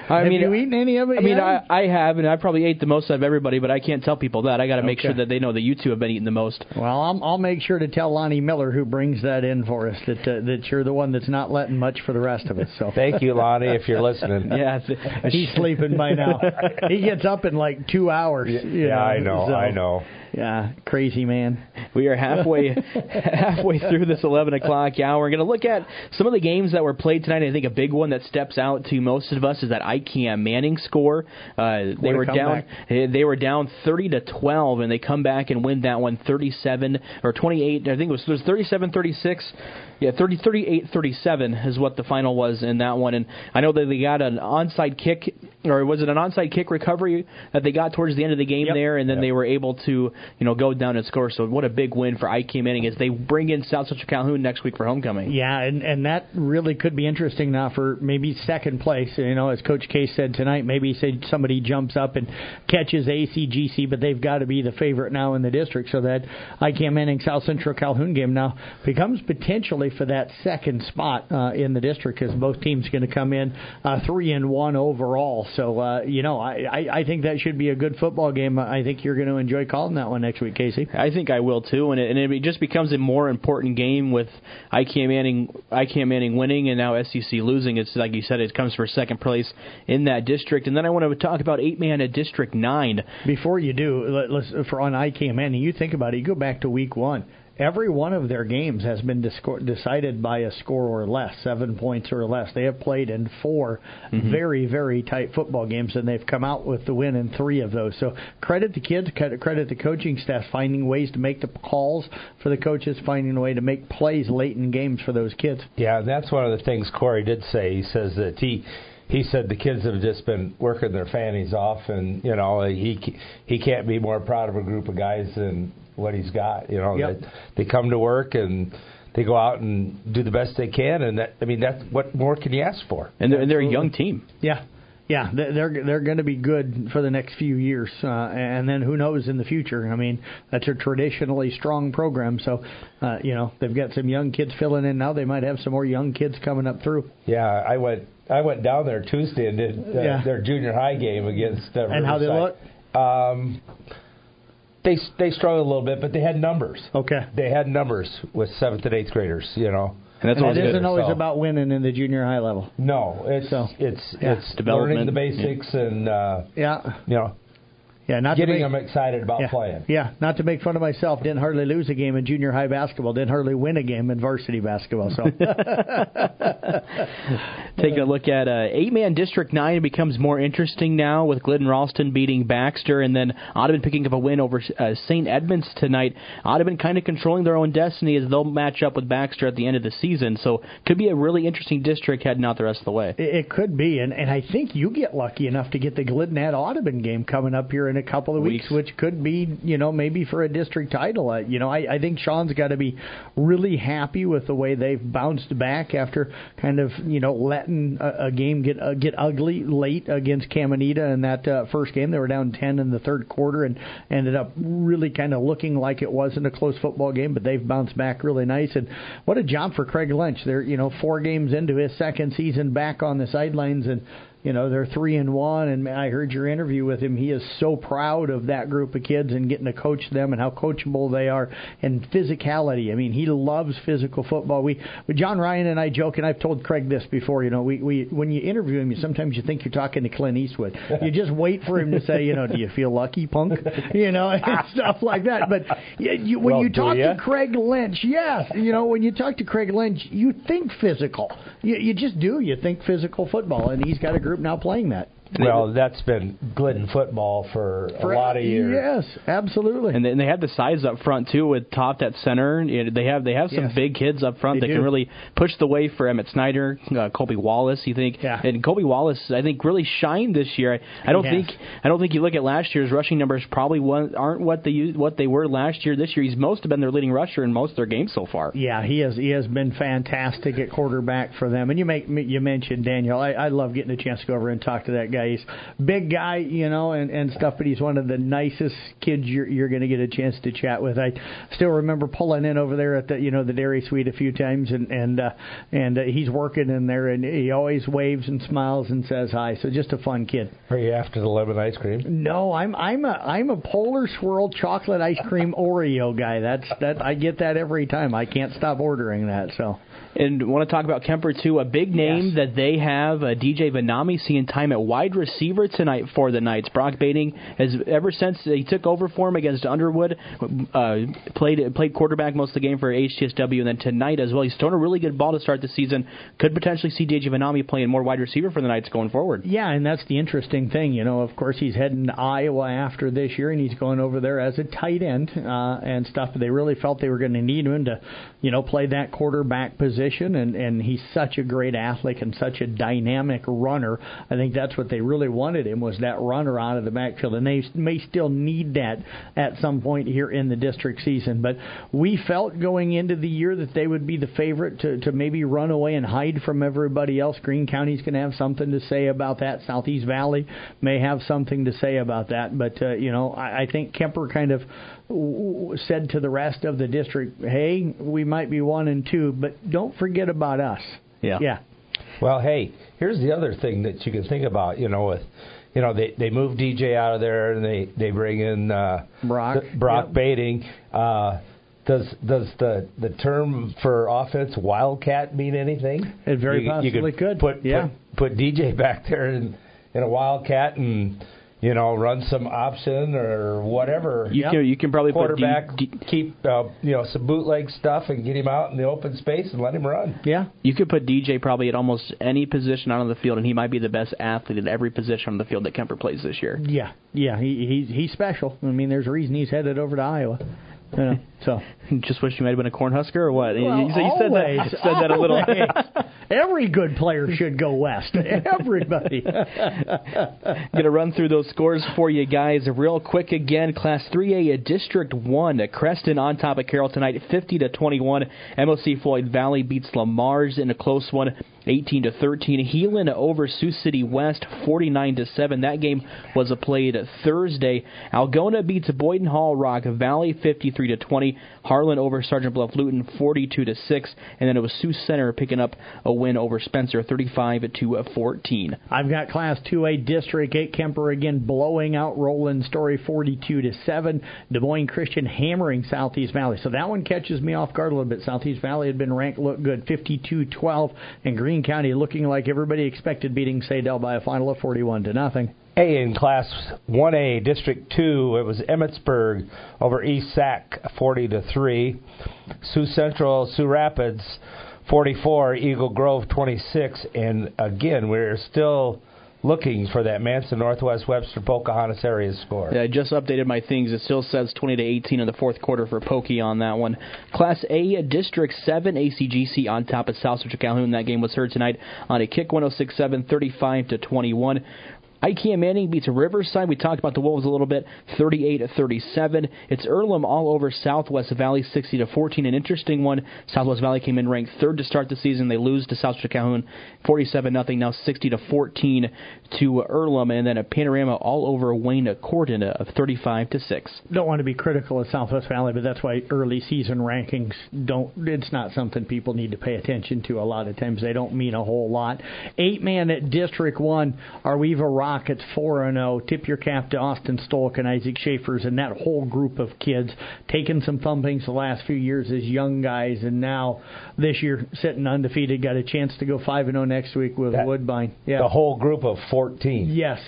Have you eaten any of it yet? I have, and I probably ate the most out of everybody, but I can't tell people that. I got to make sure that they know that you two have been eating the most. Well, I'll make sure to tell Lonnie Miller, who brings that in for us, that you're the one that's not letting much for the rest of us. So thank you, Lonnie, if you're listening. Yeah, he's sleeping by now. He gets up in like 2 hours. I know. Yeah, crazy man. We are halfway through this 11 o'clock hour. We're going to look at some of the games that were played tonight. I think a big one that steps out to most of us is that ICAM Manning score. They were down 30-12, and they come back and win that one 27 or 27-17. 28. I think it was 37-36. Yeah, 38-37 is what the final was in that one. And I know that they got an onside kick, or was it an onside kick recovery that they got towards the end of the game there, and then they were able to go down and score. So what a big win for IK Manning as they bring in South Central Calhoun next week for homecoming. Yeah, and that really could be interesting now for maybe second place. As Coach Case said tonight, maybe somebody jumps up and catches ACGC, but they've got to be the favorite now in the district. So that IK Manning South Central Calhoun game now becomes potentially for that second spot in the district, because both teams going to come in 3-1 overall. So I think that should be a good football game. I think you're going to enjoy calling that one next week, Casey. I think I will too, and it just becomes a more important game with IK Manning winning and now SCC losing. It's like you said, it comes for second place in that district. And then I want to talk about 8-man at District 9. Before you do, for on IK Manning, you think about it. You go back to week 1. Every one of their games has been decided by a score or less, 7 points or less. They have played in 4 very, very tight football games, and they've come out with the win in 3 of those. So credit the kids, credit the coaching staff, finding ways to make the calls for the coaches, finding a way to make plays late in games for those kids. Yeah, that's one of the things Corey did say. He says that he said the kids have just been working their fannies off, and he can't be more proud of a group of guys than what he's got. They come to work and they go out and do the best they can, and that's what more can you ask for? And they're a young team. Yeah, they're going to be good for the next few years, and then who knows in the future. I mean, that's a traditionally strong program, so they've got some young kids filling in now. They might have some more young kids coming up through. Yeah, I went down there Tuesday and did their junior high game against and how they look? They struggled a little bit, but they had numbers. Okay. They had numbers with 7th and 8th graders, And that's and it isn't always about winning in the junior high level. No, it's learning the basics and not getting them excited about playing. Yeah, not to make fun of myself, didn't hardly lose a game in junior high basketball, didn't hardly win a game in varsity basketball. So taking a look at 8-man District 9 becomes more interesting now with Glidden Ralston beating Baxter, and then Audubon picking up a win over St. Edmunds tonight. Audubon kind of controlling their own destiny as they'll match up with Baxter at the end of the season. So could be a really interesting district heading out the rest of the way. It could be, and I think you get lucky enough to get the Glidden at Audubon game coming up here in a couple of weeks, which could be, maybe for a district title. I think Sean's got to be really happy with the way they've bounced back after kind of, letting a game get ugly late against Caminita in that first game. They were down 10 in the third quarter and ended up really kind of looking like it wasn't a close football game, but they've bounced back really nice. And what a job for Craig Lynch. They're, 4 games into his second season back on the sidelines, and they're 3-1, and I heard your interview with him. He is so proud of that group of kids and getting to coach them and how coachable they are, and physicality. I mean, he loves physical football. John Ryan and I joke, and I've told Craig this before. We when you interview him, sometimes you think you're talking to Clint Eastwood. You just wait for him to say, do you feel lucky, punk? And stuff like that. But when you talk to Craig Lynch, yes, when you talk to Craig Lynch, you think physical. You just do. You think physical football, and he's got a group now playing that. Well, that's been Glidden football for a lot of years. Yes, absolutely. And they have the size up front too with Toft at center. They have some big kids up front that can really push the way for Emmett Snyder, Colby Wallace. You think? Yeah. And Colby Wallace, I think, really shined this year. I don't think you look at last year's rushing numbers. Probably aren't what they were last year. This year, he's most have been their leading rusher in most of their games so far. Yeah, he has been fantastic at quarterback for them. And you mentioned Daniel. I love getting a chance to go over and talk to that guy. He's a big guy, and stuff, but he's one of the nicest kids you're going to get a chance to chat with. I still remember pulling in over there at the the Dairy Suite a few times, and he's working in there, and he always waves and smiles and says hi. So just a fun kid. Are you after the lemon ice cream? No, I'm a Polar Swirl chocolate ice cream Oreo guy. I get that every time. I can't stop ordering that. So. And want to talk about Kemper, too. A big name that they have, DJ Vanami, seeing time at wide receiver tonight for the Knights. Brock Bating has, ever since he took over for him against Underwood, played quarterback most of the game for HTSW, and then tonight as well. He's thrown a really good ball to start the season. Could potentially see DJ Vanami playing more wide receiver for the Knights going forward. Yeah, and that's the interesting thing. Of course, he's heading to Iowa after this year, and he's going over there as a tight end and stuff. But they really felt they were going to need him to, play that quarterback position. And he's such a great athlete and such a dynamic runner. I think that's what they really wanted him, was that runner out of the backfield. And they may still need that at some point here in the district season. But we felt going into the year that they would be the favorite to maybe run away and hide from everybody else. Greene County's going to have something to say about that. Southeast Valley may have something to say about that. But, I think Kemper kind of said to the rest of the district, hey, we might be 1-2, but don't forget about us. Yeah. Well, hey, here's the other thing that you can think about, they move DJ out of there and they bring in Brock Bating. Does the term for offense wildcat mean anything? It very possibly could. Put DJ back there in a wildcat and run some option or whatever. You can probably quarterback keep some bootleg stuff and get him out in the open space and let him run. Yeah, you could put DJ probably at almost any position out on the field, and he might be the best athlete at every position on the field that Kemper plays this year. Yeah, he's special. I mean, there's a reason he's headed over to Iowa. So just wish you might have been a Cornhusker or what? Well, you said that a little. Every good player should go west. Everybody. Going to run through those scores for you guys real quick again. Class 3A, District 1, Creston on top of Carroll tonight, 50-21. MOC Floyd Valley beats Lamar's in a close one, 18-13. Heelan over Sioux City West, 49-7. That game was played Thursday. Algona beats Boyden Hall Rock Valley, 53-20. Harlan over Sergeant Bluff Luton, 42-6. And then it was Sioux Center picking up a win over Spencer, 35-14. I've got Class 2A District 8. Kemper again blowing out Roland Story, 42-7. Des Moines Christian hammering Southeast Valley. So that one catches me off guard a little bit. Southeast Valley had been ranked look good, 52-12. And Greene County looking like everybody expected, beating Sadell by a final of 41-0. Hey, in Class 1A, District 2, it was Emmetsburg over East Sac, 40-3. Sioux Central, Sioux Rapids, 44. Eagle Grove, 26. And again, we're still looking for that Manson Northwest Webster Pocahontas area score. Yeah, I just updated my things. It still says 20-18 in the fourth quarter for Pokey on that one. Class A, District 7, ACGC on top of South Central Calhoun. That game was heard tonight on a kick 106.7, 35-21. IKEA Manning beats Riverside. We talked about the Wolves a little bit, 38-37. It's Earlham all over Southwest Valley, 60-14. An interesting one. Southwest Valley came in ranked third to start the season. They lose to South Calhoun, 47-0. Now 60-14 to Earlham, and then a Panorama all over Wayne Corden of 35-6. Don't want to be critical of Southwest Valley, but that's why early season rankings don't. It's not something people need to pay attention to. A lot of times they don't mean a whole lot. 8-man at District 1, Arweva Rockets 4-0. Tip your cap to Austin Stolk and Isaac Schaefer's and that whole group of kids, taking some thumpings the last few years as young guys, and now this year sitting undefeated, got a chance to go 5-0 next week with Woodbine. Yeah, the whole group of 14. Yes.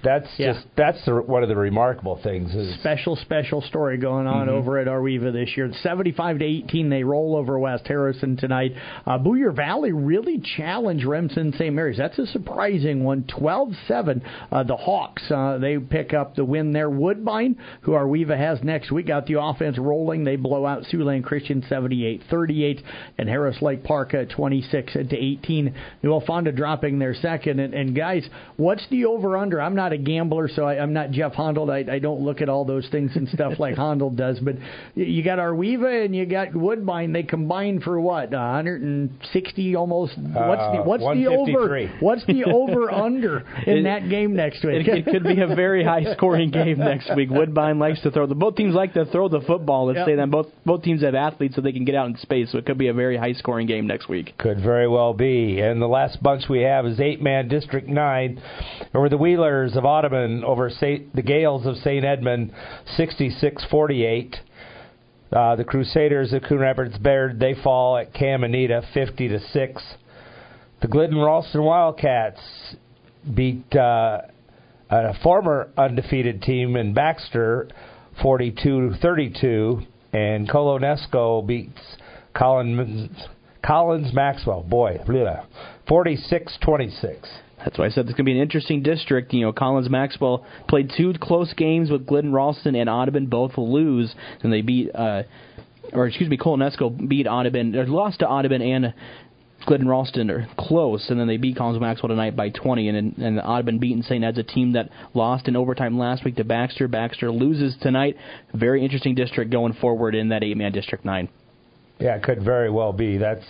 That's one of the remarkable things. Is special story going on over at Arweva this year. 75-18, they roll over West Harrison tonight. Boyer Valley really challenged Remsen St. Mary's. That's a surprising one. 12-7. The Hawks, they pick up the win there. Woodbine, who Arweva has next week, got the offense rolling. They blow out Siouxland Christian 78-38, and Harris Lake Park 26-18. New Fonda dropping their second. And guys, what's the over-under? I'm not a gambler, so I'm not Jeff Hondold. I don't look at all those things and stuff like Hondold does. But you got Arweva and you got Woodbine. They combine for what? 160 almost. What's the over? What's the over-under in that game next week? It could be a very high-scoring game next week. Woodbine likes to throw. Both teams like to throw the football. Let's say that both teams have athletes so they can get out in space. So it could be a very high-scoring game next week. Could very well be. And the last bunch we have is 8-man District 9 over the Wheelers of Audubon over the Gales of St. Edmund, 66-48. The Crusaders of Coon Rapids Bayard, they fall at Caminita 50-6. The Glidden-Ralston Wildcats beat a former undefeated team in Baxter 42-32, and Colonesco beats Collins Maxwell. 46-26. That's why I said this is going to be an interesting district. Collins Maxwell played 2 close games with Glidden-Ralston and Audubon, both lose, and they beat, Colonesco beat Audubon, or lost to Audubon and Glidden-Ralston are close, and then they beat Collins Maxwell tonight by 20, and Audubon beaten St. Ed's, a team that lost in overtime last week to Baxter. Baxter loses tonight. Very interesting district going forward in that 8-man District 9. Yeah, it could very well be. That's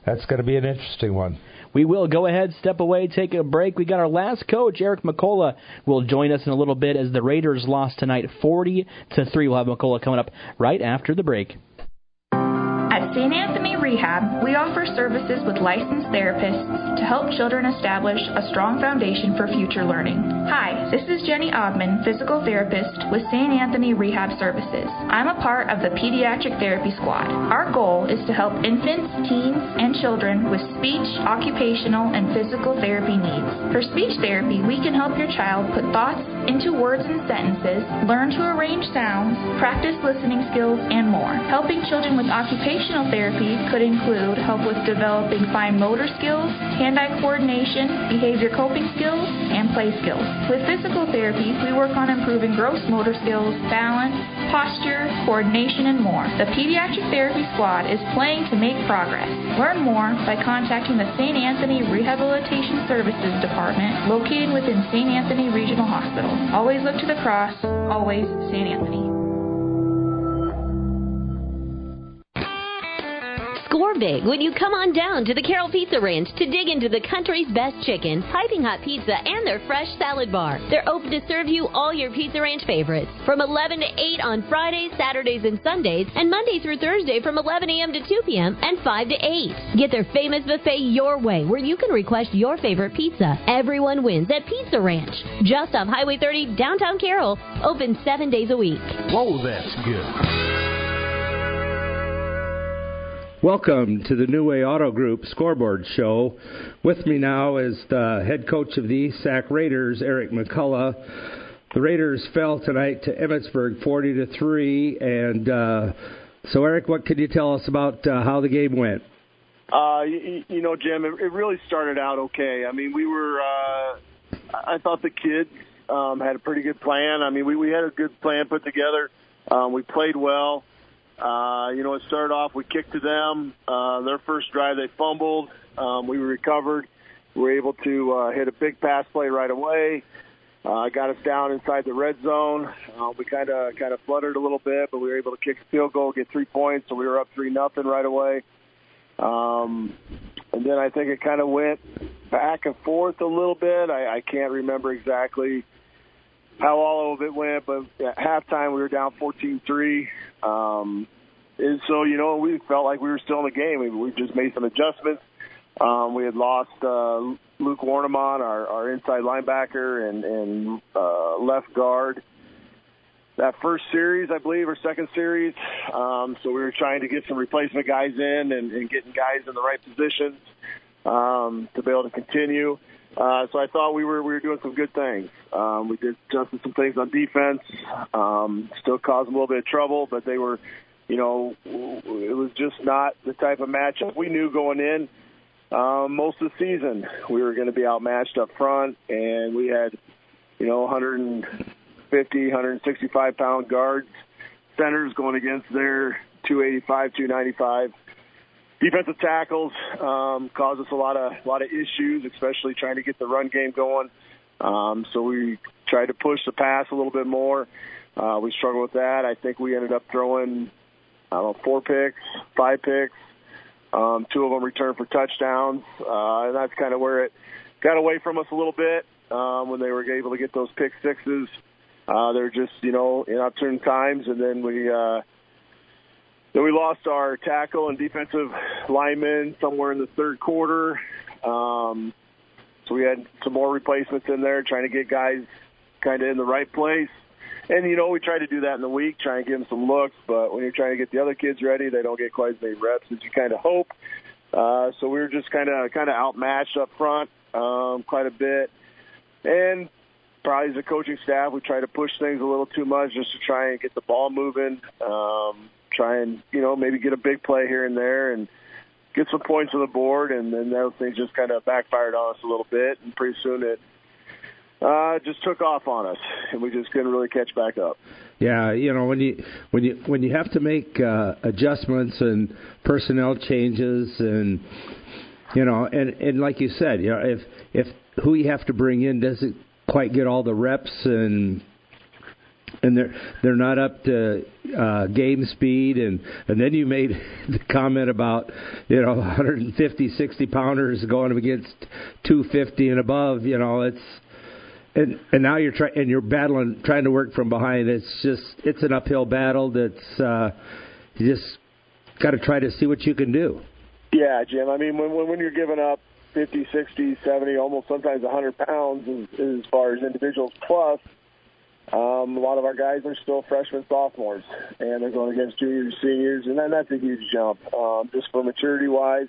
going to be an interesting one. We will go ahead, step away, take a break. We got our last coach, Eric McCullough, will join us in a little bit as the Raiders lost tonight 40-3. We'll have McCullough coming up right after the break. At St. Anthony Rehab, we offer services with licensed therapists to help children establish a strong foundation for future learning. Hi, this is Jenny Ogman, physical therapist with St. Anthony Rehab Services. I'm a part of the Pediatric Therapy Squad. Our goal is to help infants, teens, and children with speech, occupational, and physical therapy needs. For speech therapy, we can help your child put thoughts into words and sentences, learn to arrange sounds, practice listening skills, and more. Helping children with occupational therapy could include help with developing fine motor skills, hand-eye coordination, behavior coping skills, and play skills. With physical therapy, we work on improving gross motor skills, balance, posture, coordination, and more. The Pediatric Therapy Squad is playing to make progress. Learn more by contacting the St. Anthony Rehabilitation Services Department located within St. Anthony Regional Hospital. Always look to the cross, always St. Anthony. Score big when you come on down to the Carroll Pizza Ranch to dig into the country's best chicken, piping hot pizza, and their fresh salad bar. They're open to serve you all your Pizza Ranch favorites from 11 to 8 on Fridays, Saturdays, and Sundays, and Monday through Thursday from 11 a.m. to 2 p.m. and 5 to 8. Get their famous buffet your way, where you can request your favorite pizza. Everyone wins at Pizza Ranch, just off Highway 30, downtown Carroll, open 7 days a week. Whoa, that's good. Welcome to the New Way Auto Group Scoreboard Show. With me now is the head coach of the East Sac Raiders, Eric McCullough. The Raiders fell tonight to Emmitsburg 40-3. And so, Eric, what could you tell us about how the game went? Jim, it really started out okay. I mean, I thought the kids had a pretty good plan. I mean, we had a good plan put together. We played well. It started off, we kicked to them. Their first drive, they fumbled. We recovered. We were able to hit a big pass play right away. Got us down inside the red zone. We kind of fluttered a little bit, but we were able to kick a field goal, get 3 points, so we were up 3-0 right away. And then I think it kind of went back and forth a little bit. I can't remember exactly how all of it went, but at halftime we were down 14-3. And so, we felt like we were still in the game. We just made some adjustments. We had lost Luke Warnemont, our inside linebacker, and left guard that first series, I believe, or second series. So we were trying to get some replacement guys in and getting guys in the right positions to be able to continue. So I thought we were doing some good things. We did adjusted some things on defense. Still caused a little bit of trouble, but they were, it was just not the type of matchup we knew going in. Most of the season, we were going to be outmatched up front, and we had, 150, 165-pound guards, centers going against their 285, 295. Defensive tackles caused us a lot of issues, especially trying to get the run game going. So we tried to push the pass a little bit more. We struggled with that. I think we ended up throwing, 4 picks, 5 picks. 2 of them returned for touchdowns. And that's kind of where it got away from us a little bit when they were able to get those pick sixes. They're just, in opportune times. And then we lost our tackle and defensive lineman somewhere in the third quarter. So we had some more replacements in there, trying to get guys kind of in the right place. And, you know, we try to do that in the week, try and give them some looks, but when you're trying to get the other kids ready, they don't get quite as many reps as you kind of hope. So we were just kind of outmatched up front quite a bit. And probably as a coaching staff, we try to push things a little too much just to try and get the ball moving, try and, you know, maybe get a big play here and there and get some points on the board. And then those things just kind of backfired on us a little bit. And pretty soon it just took off on us, and we just couldn't really catch back up. Yeah, you know, when you have to make adjustments and personnel changes, and you know, and like you said, you know, if who you have to bring in doesn't quite get all the reps and they're not up to game speed, and then you made the comment about, you know, 150, 60 pounders going up against 250 and above. You know, and now you're battling, trying to work from behind. It's an uphill battle. That's you just got to try to see what you can do. Yeah, Jim. I mean, when you're giving up 50, 60, 70, almost sometimes 100 pounds as far as individuals plus, a lot of our guys are still freshmen, sophomores, and they're going against juniors, seniors, and then that's a huge jump just for maturity-wise.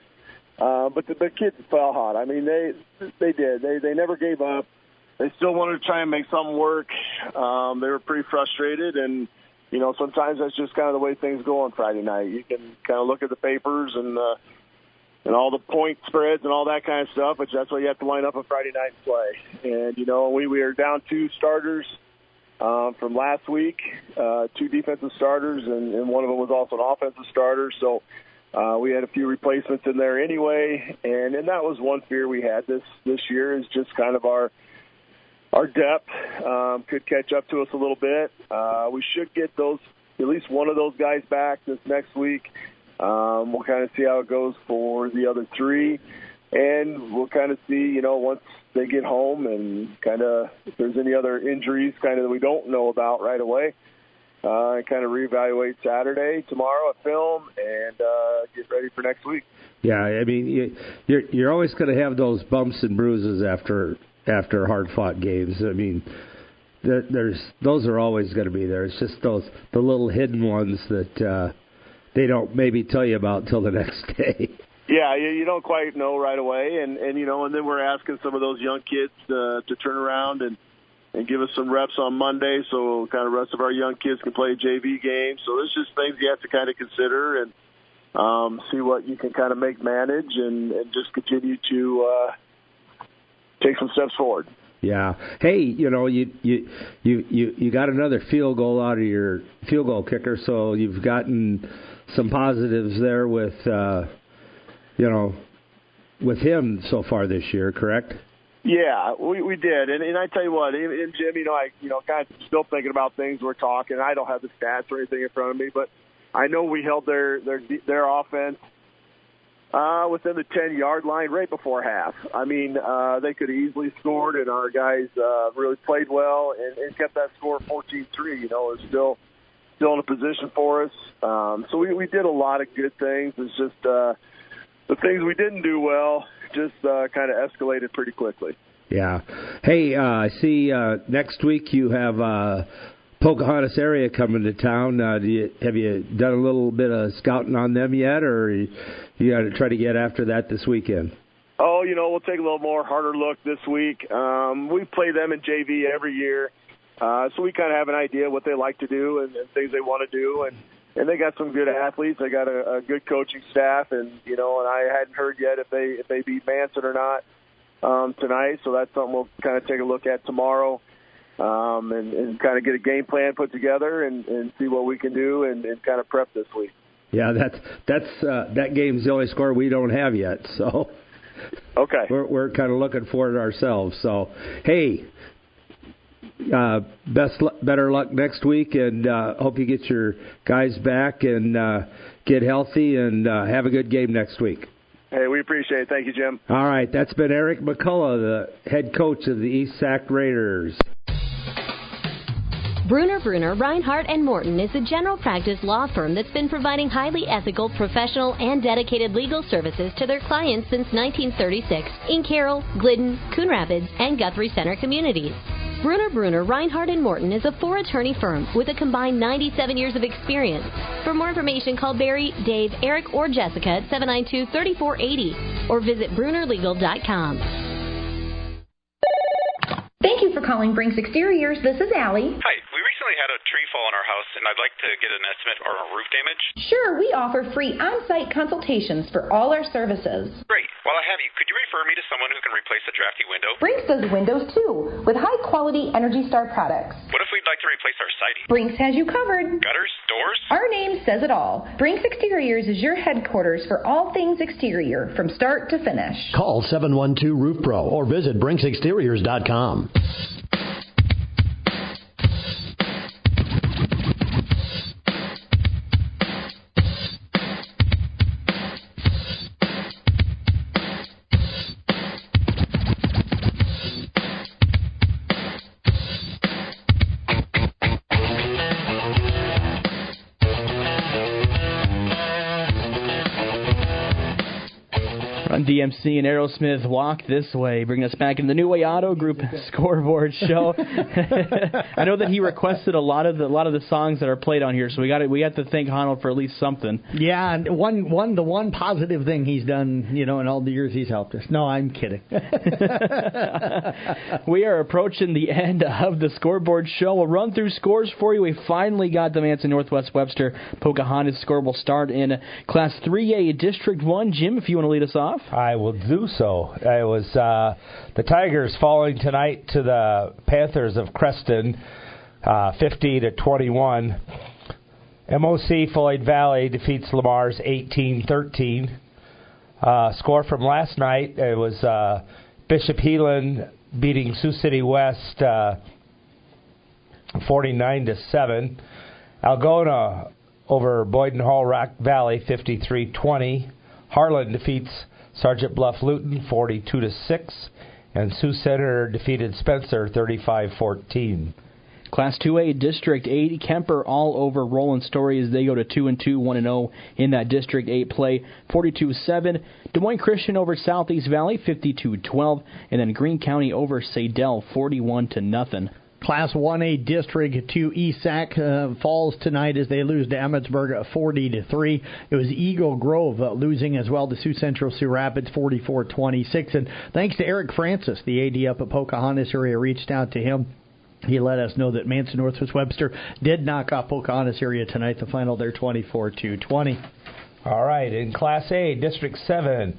But the kids fell hot. I mean, they did. They never gave up. They still wanted to try and make something work. They were pretty frustrated, and, you know, sometimes that's just kind of the way things go on Friday night. You can kind of look at the papers and all the point spreads and all that kind of stuff, but that's why you have to line up on Friday night and play. And, you know, we are down 2 starters from last week, 2 defensive starters, and one of them was also an offensive starter. So we had a few replacements in there anyway, and that was one fear we had this year, is just kind of our depth could catch up to us a little bit. We should get at least one of those guys back this next week. We'll kind of see how it goes for the other 3, and we'll kind of see, you know, once they get home and kind of if there's any other injuries kind of that we don't know about right away, and kind of reevaluate Saturday, tomorrow at film, and get ready for next week. Yeah, I mean, you're always going to have those bumps and bruises after hard-fought games. I mean, those are always going to be there. It's just the little hidden ones that they don't maybe tell you about till the next day. Yeah, you don't quite know right away, and you know, and then we're asking some of those young kids to turn around and give us some reps on Monday, so kind of the rest of our young kids can play JV games. So there's just things you have to kind of consider and see what you can kind of manage and just continue to take some steps forward. Yeah. Hey, you know, you got another field goal out of your field goal kicker, so you've gotten some positives there with, you know, with him so far this year, correct? Yeah, we did, and I tell you what, and Jim, you know, kind of still thinking about things we're talking. I don't have the stats or anything in front of me, but I know we held their offense within the 10-yard line right before half. I mean, they could have easily scored, and our guys really played well and kept that score 14-3. You know, it was still in a position for us. So we did a lot of good things. It's just the things we didn't do well just kind of escalated pretty quickly. Yeah. Hey, I see next week you have Pocahontas area coming to town. Have you done a little bit of scouting on them yet, or you got to try to get after that this weekend? Oh, you know, we'll take a little more harder look this week. We play them in JV every year, so we kind of have an idea what they like to do and things they want to do, and they got some good athletes. They got a good coaching staff, and you know, and I hadn't heard yet if they beat Manson or not tonight. So that's something we'll kind of take a look at tomorrow, and kind of get a game plan put together and see what we can do and kind of prep this week. Yeah, that game's the only score we don't have yet. So okay, we're kind of looking for it ourselves. So hey. Better luck next week, and hope you get your guys back and get healthy and have a good game next week. Hey, we appreciate it. Thank you, Jim. All right, that's been Eric McCullough, the head coach of the East Sac Raiders. Bruner, Reinhardt & Morton is a general practice law firm that's been providing highly ethical, professional, and dedicated legal services to their clients since 1936 in Carroll, Glidden, Coon Rapids, and Guthrie Center communities. Brunner, Reinhardt & Morton is a 4-attorney firm with a combined 97 years of experience. For more information, call Barry, Dave, Eric, or Jessica at 792-3480 or visit BrunnerLegal.com. Thank you for calling Brinks Exteriors. This is Allie. Hi, we recently had a tree fall on our house, and I'd like to get an estimate for roof damage. Sure, we offer free on-site consultations for all our services. Great. While I have you, could you refer me to someone who can replace a drafty window? Brinks does windows too, with high-quality Energy Star products. What if we'd like to replace our siding? Brinks has you covered. Gutters? Doors? Our name says it all. Brinks Exteriors is your headquarters for all things exterior, from start to finish. Call 712-ROOF-PRO or visit BrinksExteriors.com. Run DMC and Aerosmith, Walk This Way, bringing us back in the New Way Auto Group Scoreboard show. I know that he requested a lot of the songs that are played on here, so we got to thank Honnold for at least something. Yeah, and the one positive thing he's done, in all the years he's helped us. No, I'm kidding. We are approaching the end of the Scoreboard show. We'll run through scores for you. We finally got the Manson Northwest Webster Pocahontas scorable start in Class 3A District 1. Jim, if you want to lead us off. I will do so. It was the Tigers falling tonight to the Panthers of Creston, 50-21. MOC Floyd Valley defeats Lamar's 18-13. Score from last night, it was Bishop Heelan beating Sioux City West 49-7. Algona over Boyden Hall Rock Valley 53-20. Harlan defeats Sergeant Bluff Luton 42-6, and Sioux Center defeated Spencer 35-14. Class 2A District 8, Kemper all over Roland Story as they go to 2-2, 1-0 in that District 8 play, 42-7. Des Moines Christian over Southeast Valley 52-12, and then Greene County over Sadell 41-0. Class 1A District 2 ESAC falls tonight as they lose to Emmetsburg 40-3. It was Eagle Grove losing as well to Sioux Central Sioux Rapids 44-26. And thanks to Eric Francis, the AD up at Pocahontas area, reached out to him. He let us know that Manson Northwest Webster did knock off Pocahontas area tonight. The final there 24-20. All right, in Class A District 7,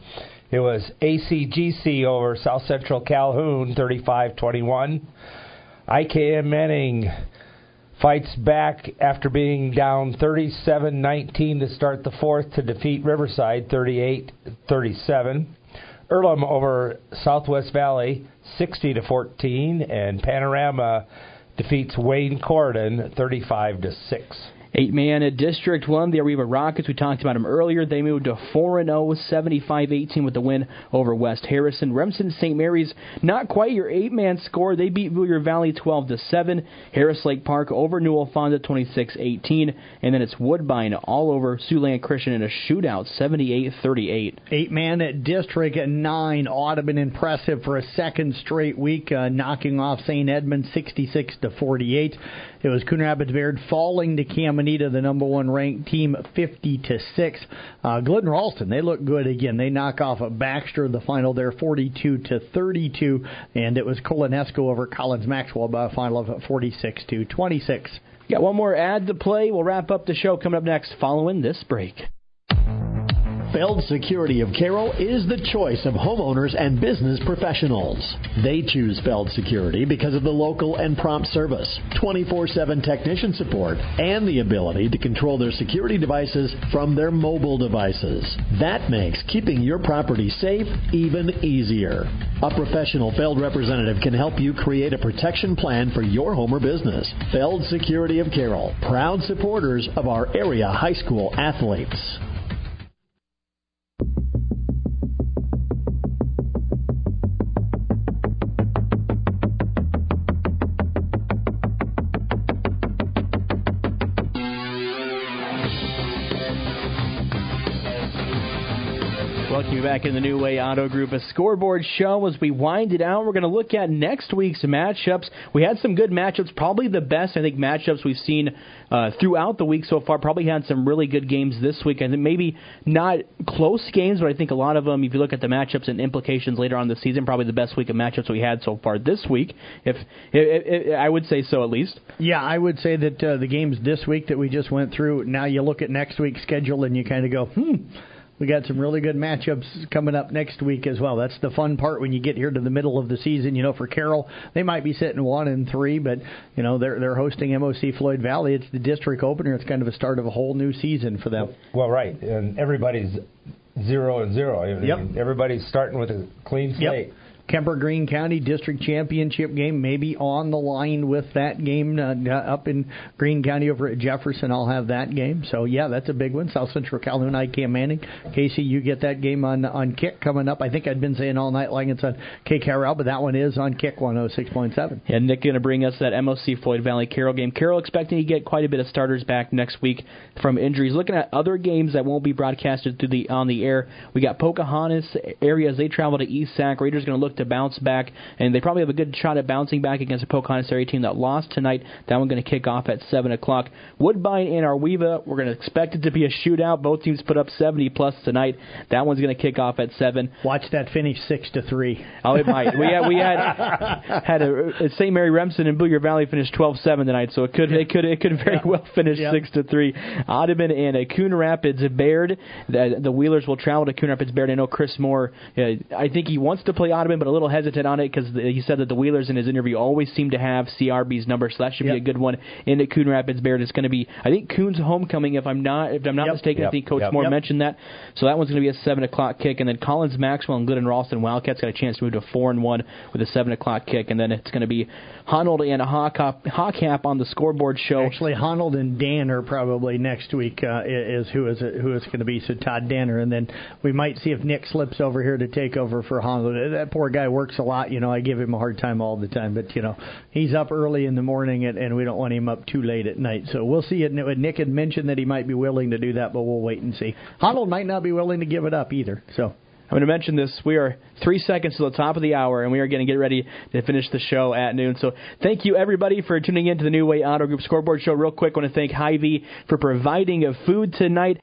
it was ACGC over South Central Calhoun 35-21. IKM Manning fights back after being down 37-19 to start the fourth to defeat Riverside 38-37. Earlham over Southwest Valley 60-14, and Panorama defeats Wayne Corridon 35-6. 8-man at District 1, the Arriva Rockets. We talked about them earlier. They moved to 4-0, 75-18 with the win over West Harrison. Remsen St. Mary's, not quite your 8-man score. They beat Villiers Valley 12-7. Harris Lake Park over Newell Fonda 26-18. And then it's Woodbine all over Siouxland Christian in a shootout, 78-38. 8-man at District 9. Audubon impressive for a second straight week, knocking off St. Edmund 66-48. It was Coon Rapids Baird falling to Caminita, the number one ranked team, 50-6. Glidden Ralston, they look good again. They knock off a Baxter, the final there, 42-32, and it was Colonesco over Collins Maxwell by a final of 46-26. Got one more ad to play. We'll wrap up the show coming up next following this break. Feld Security of Carroll is the choice of homeowners and business professionals. They choose Feld Security because of the local and prompt service, 24/7 technician support, and the ability to control their security devices from their mobile devices. That makes keeping your property safe even easier. A professional Feld representative can help you create a protection plan for your home or business. Feld Security of Carroll, proud supporters of our area high school athletes. Welcome you back in the New Way Auto Group, a scoreboard show. As we wind it out, we're going to look at next week's matchups. We had some good matchups, probably the best, I think, matchups we've seen throughout the week so far. Probably had some really good games this week. I think maybe not close games, but I think a lot of them, if you look at the matchups and implications later on in the season, probably the best week of matchups we had so far this week. If I would say so, at least. Yeah, I would say that the games this week that we just went through, now you look at next week's schedule and you kind of go, we got some really good matchups coming up next week as well. That's the fun part when you get here to the middle of the season. For Carroll, they might be sitting 1-3, but they're hosting MOC Floyd Valley. It's the district opener. It's kind of a start of a whole new season for them. Well, right, and everybody's 0-0. Yep. Everybody's starting with a clean slate. Yep. Kemper Greene County District Championship game maybe on the line with that game up in Greene County over at Jefferson. I'll have that game. So, yeah, that's a big one. South Central Calhoun, ICAM Manning. Casey, you get that game on Kick coming up. I think I'd been saying all night long it's on KKRL, but that one is on Kick 106.7. Yeah, Nick going to bring us that MOC Floyd Valley Carroll game. Carroll expecting to get quite a bit of starters back next week from injuries. Looking at other games that won't be broadcasted on the air, we got Pocahontas area as they travel to East Sac. Raiders going to look to bounce back, and they probably have a good shot at bouncing back against a Pocahontas area team that lost tonight. That one going to kick off at 7 o'clock. Woodbine and Arweva, we're going to expect it to be a shootout. Both teams put up 70-plus tonight. That one's going to kick off at 7. Watch that finish 6-3. Oh, it might. We had a St. Mary Remsen and Blue Valley finish 12-7 tonight, so it could very well finish 6-3. Audubon and Coon Rapids Baird. The Wheelers will travel to Coon Rapids Baird. I know Chris Moore, I think he wants to play Audubon, but a little hesitant on it because he said that the Wheelers in his interview always seem to have CRB's number, so that should be a good one. Into Coon Rapids Baird, it's going to be, I think, Coon's homecoming, if I'm not mistaken. I think Coach Moore mentioned that. So that one's going to be a 7 o'clock kick, and then Collins Maxwell and Glidden Ralston Wildcats got a chance to move to 4-1 with a 7 o'clock kick, and then it's going to be Honnold and Hawcap on the scoreboard show. Actually, Honnold and Danner probably next week is who is going to be. So Todd Danner, and then we might see if Nick slips over here to take over for Honnold. That poor guy works a lot. I give him a hard time all the time, but he's up early in the morning, and we don't want him up too late at night. So we'll see. Nick had mentioned that he might be willing to do that, but we'll wait and see. Honnold might not be willing to give it up either. So I'm going to mention this. We are 3 seconds to the top of the hour, and we are going to get ready to finish the show at noon. So thank you, everybody, for tuning in to the New Way Auto Group Scoreboard Show. Real quick, I want to thank Hy-Vee for providing food tonight.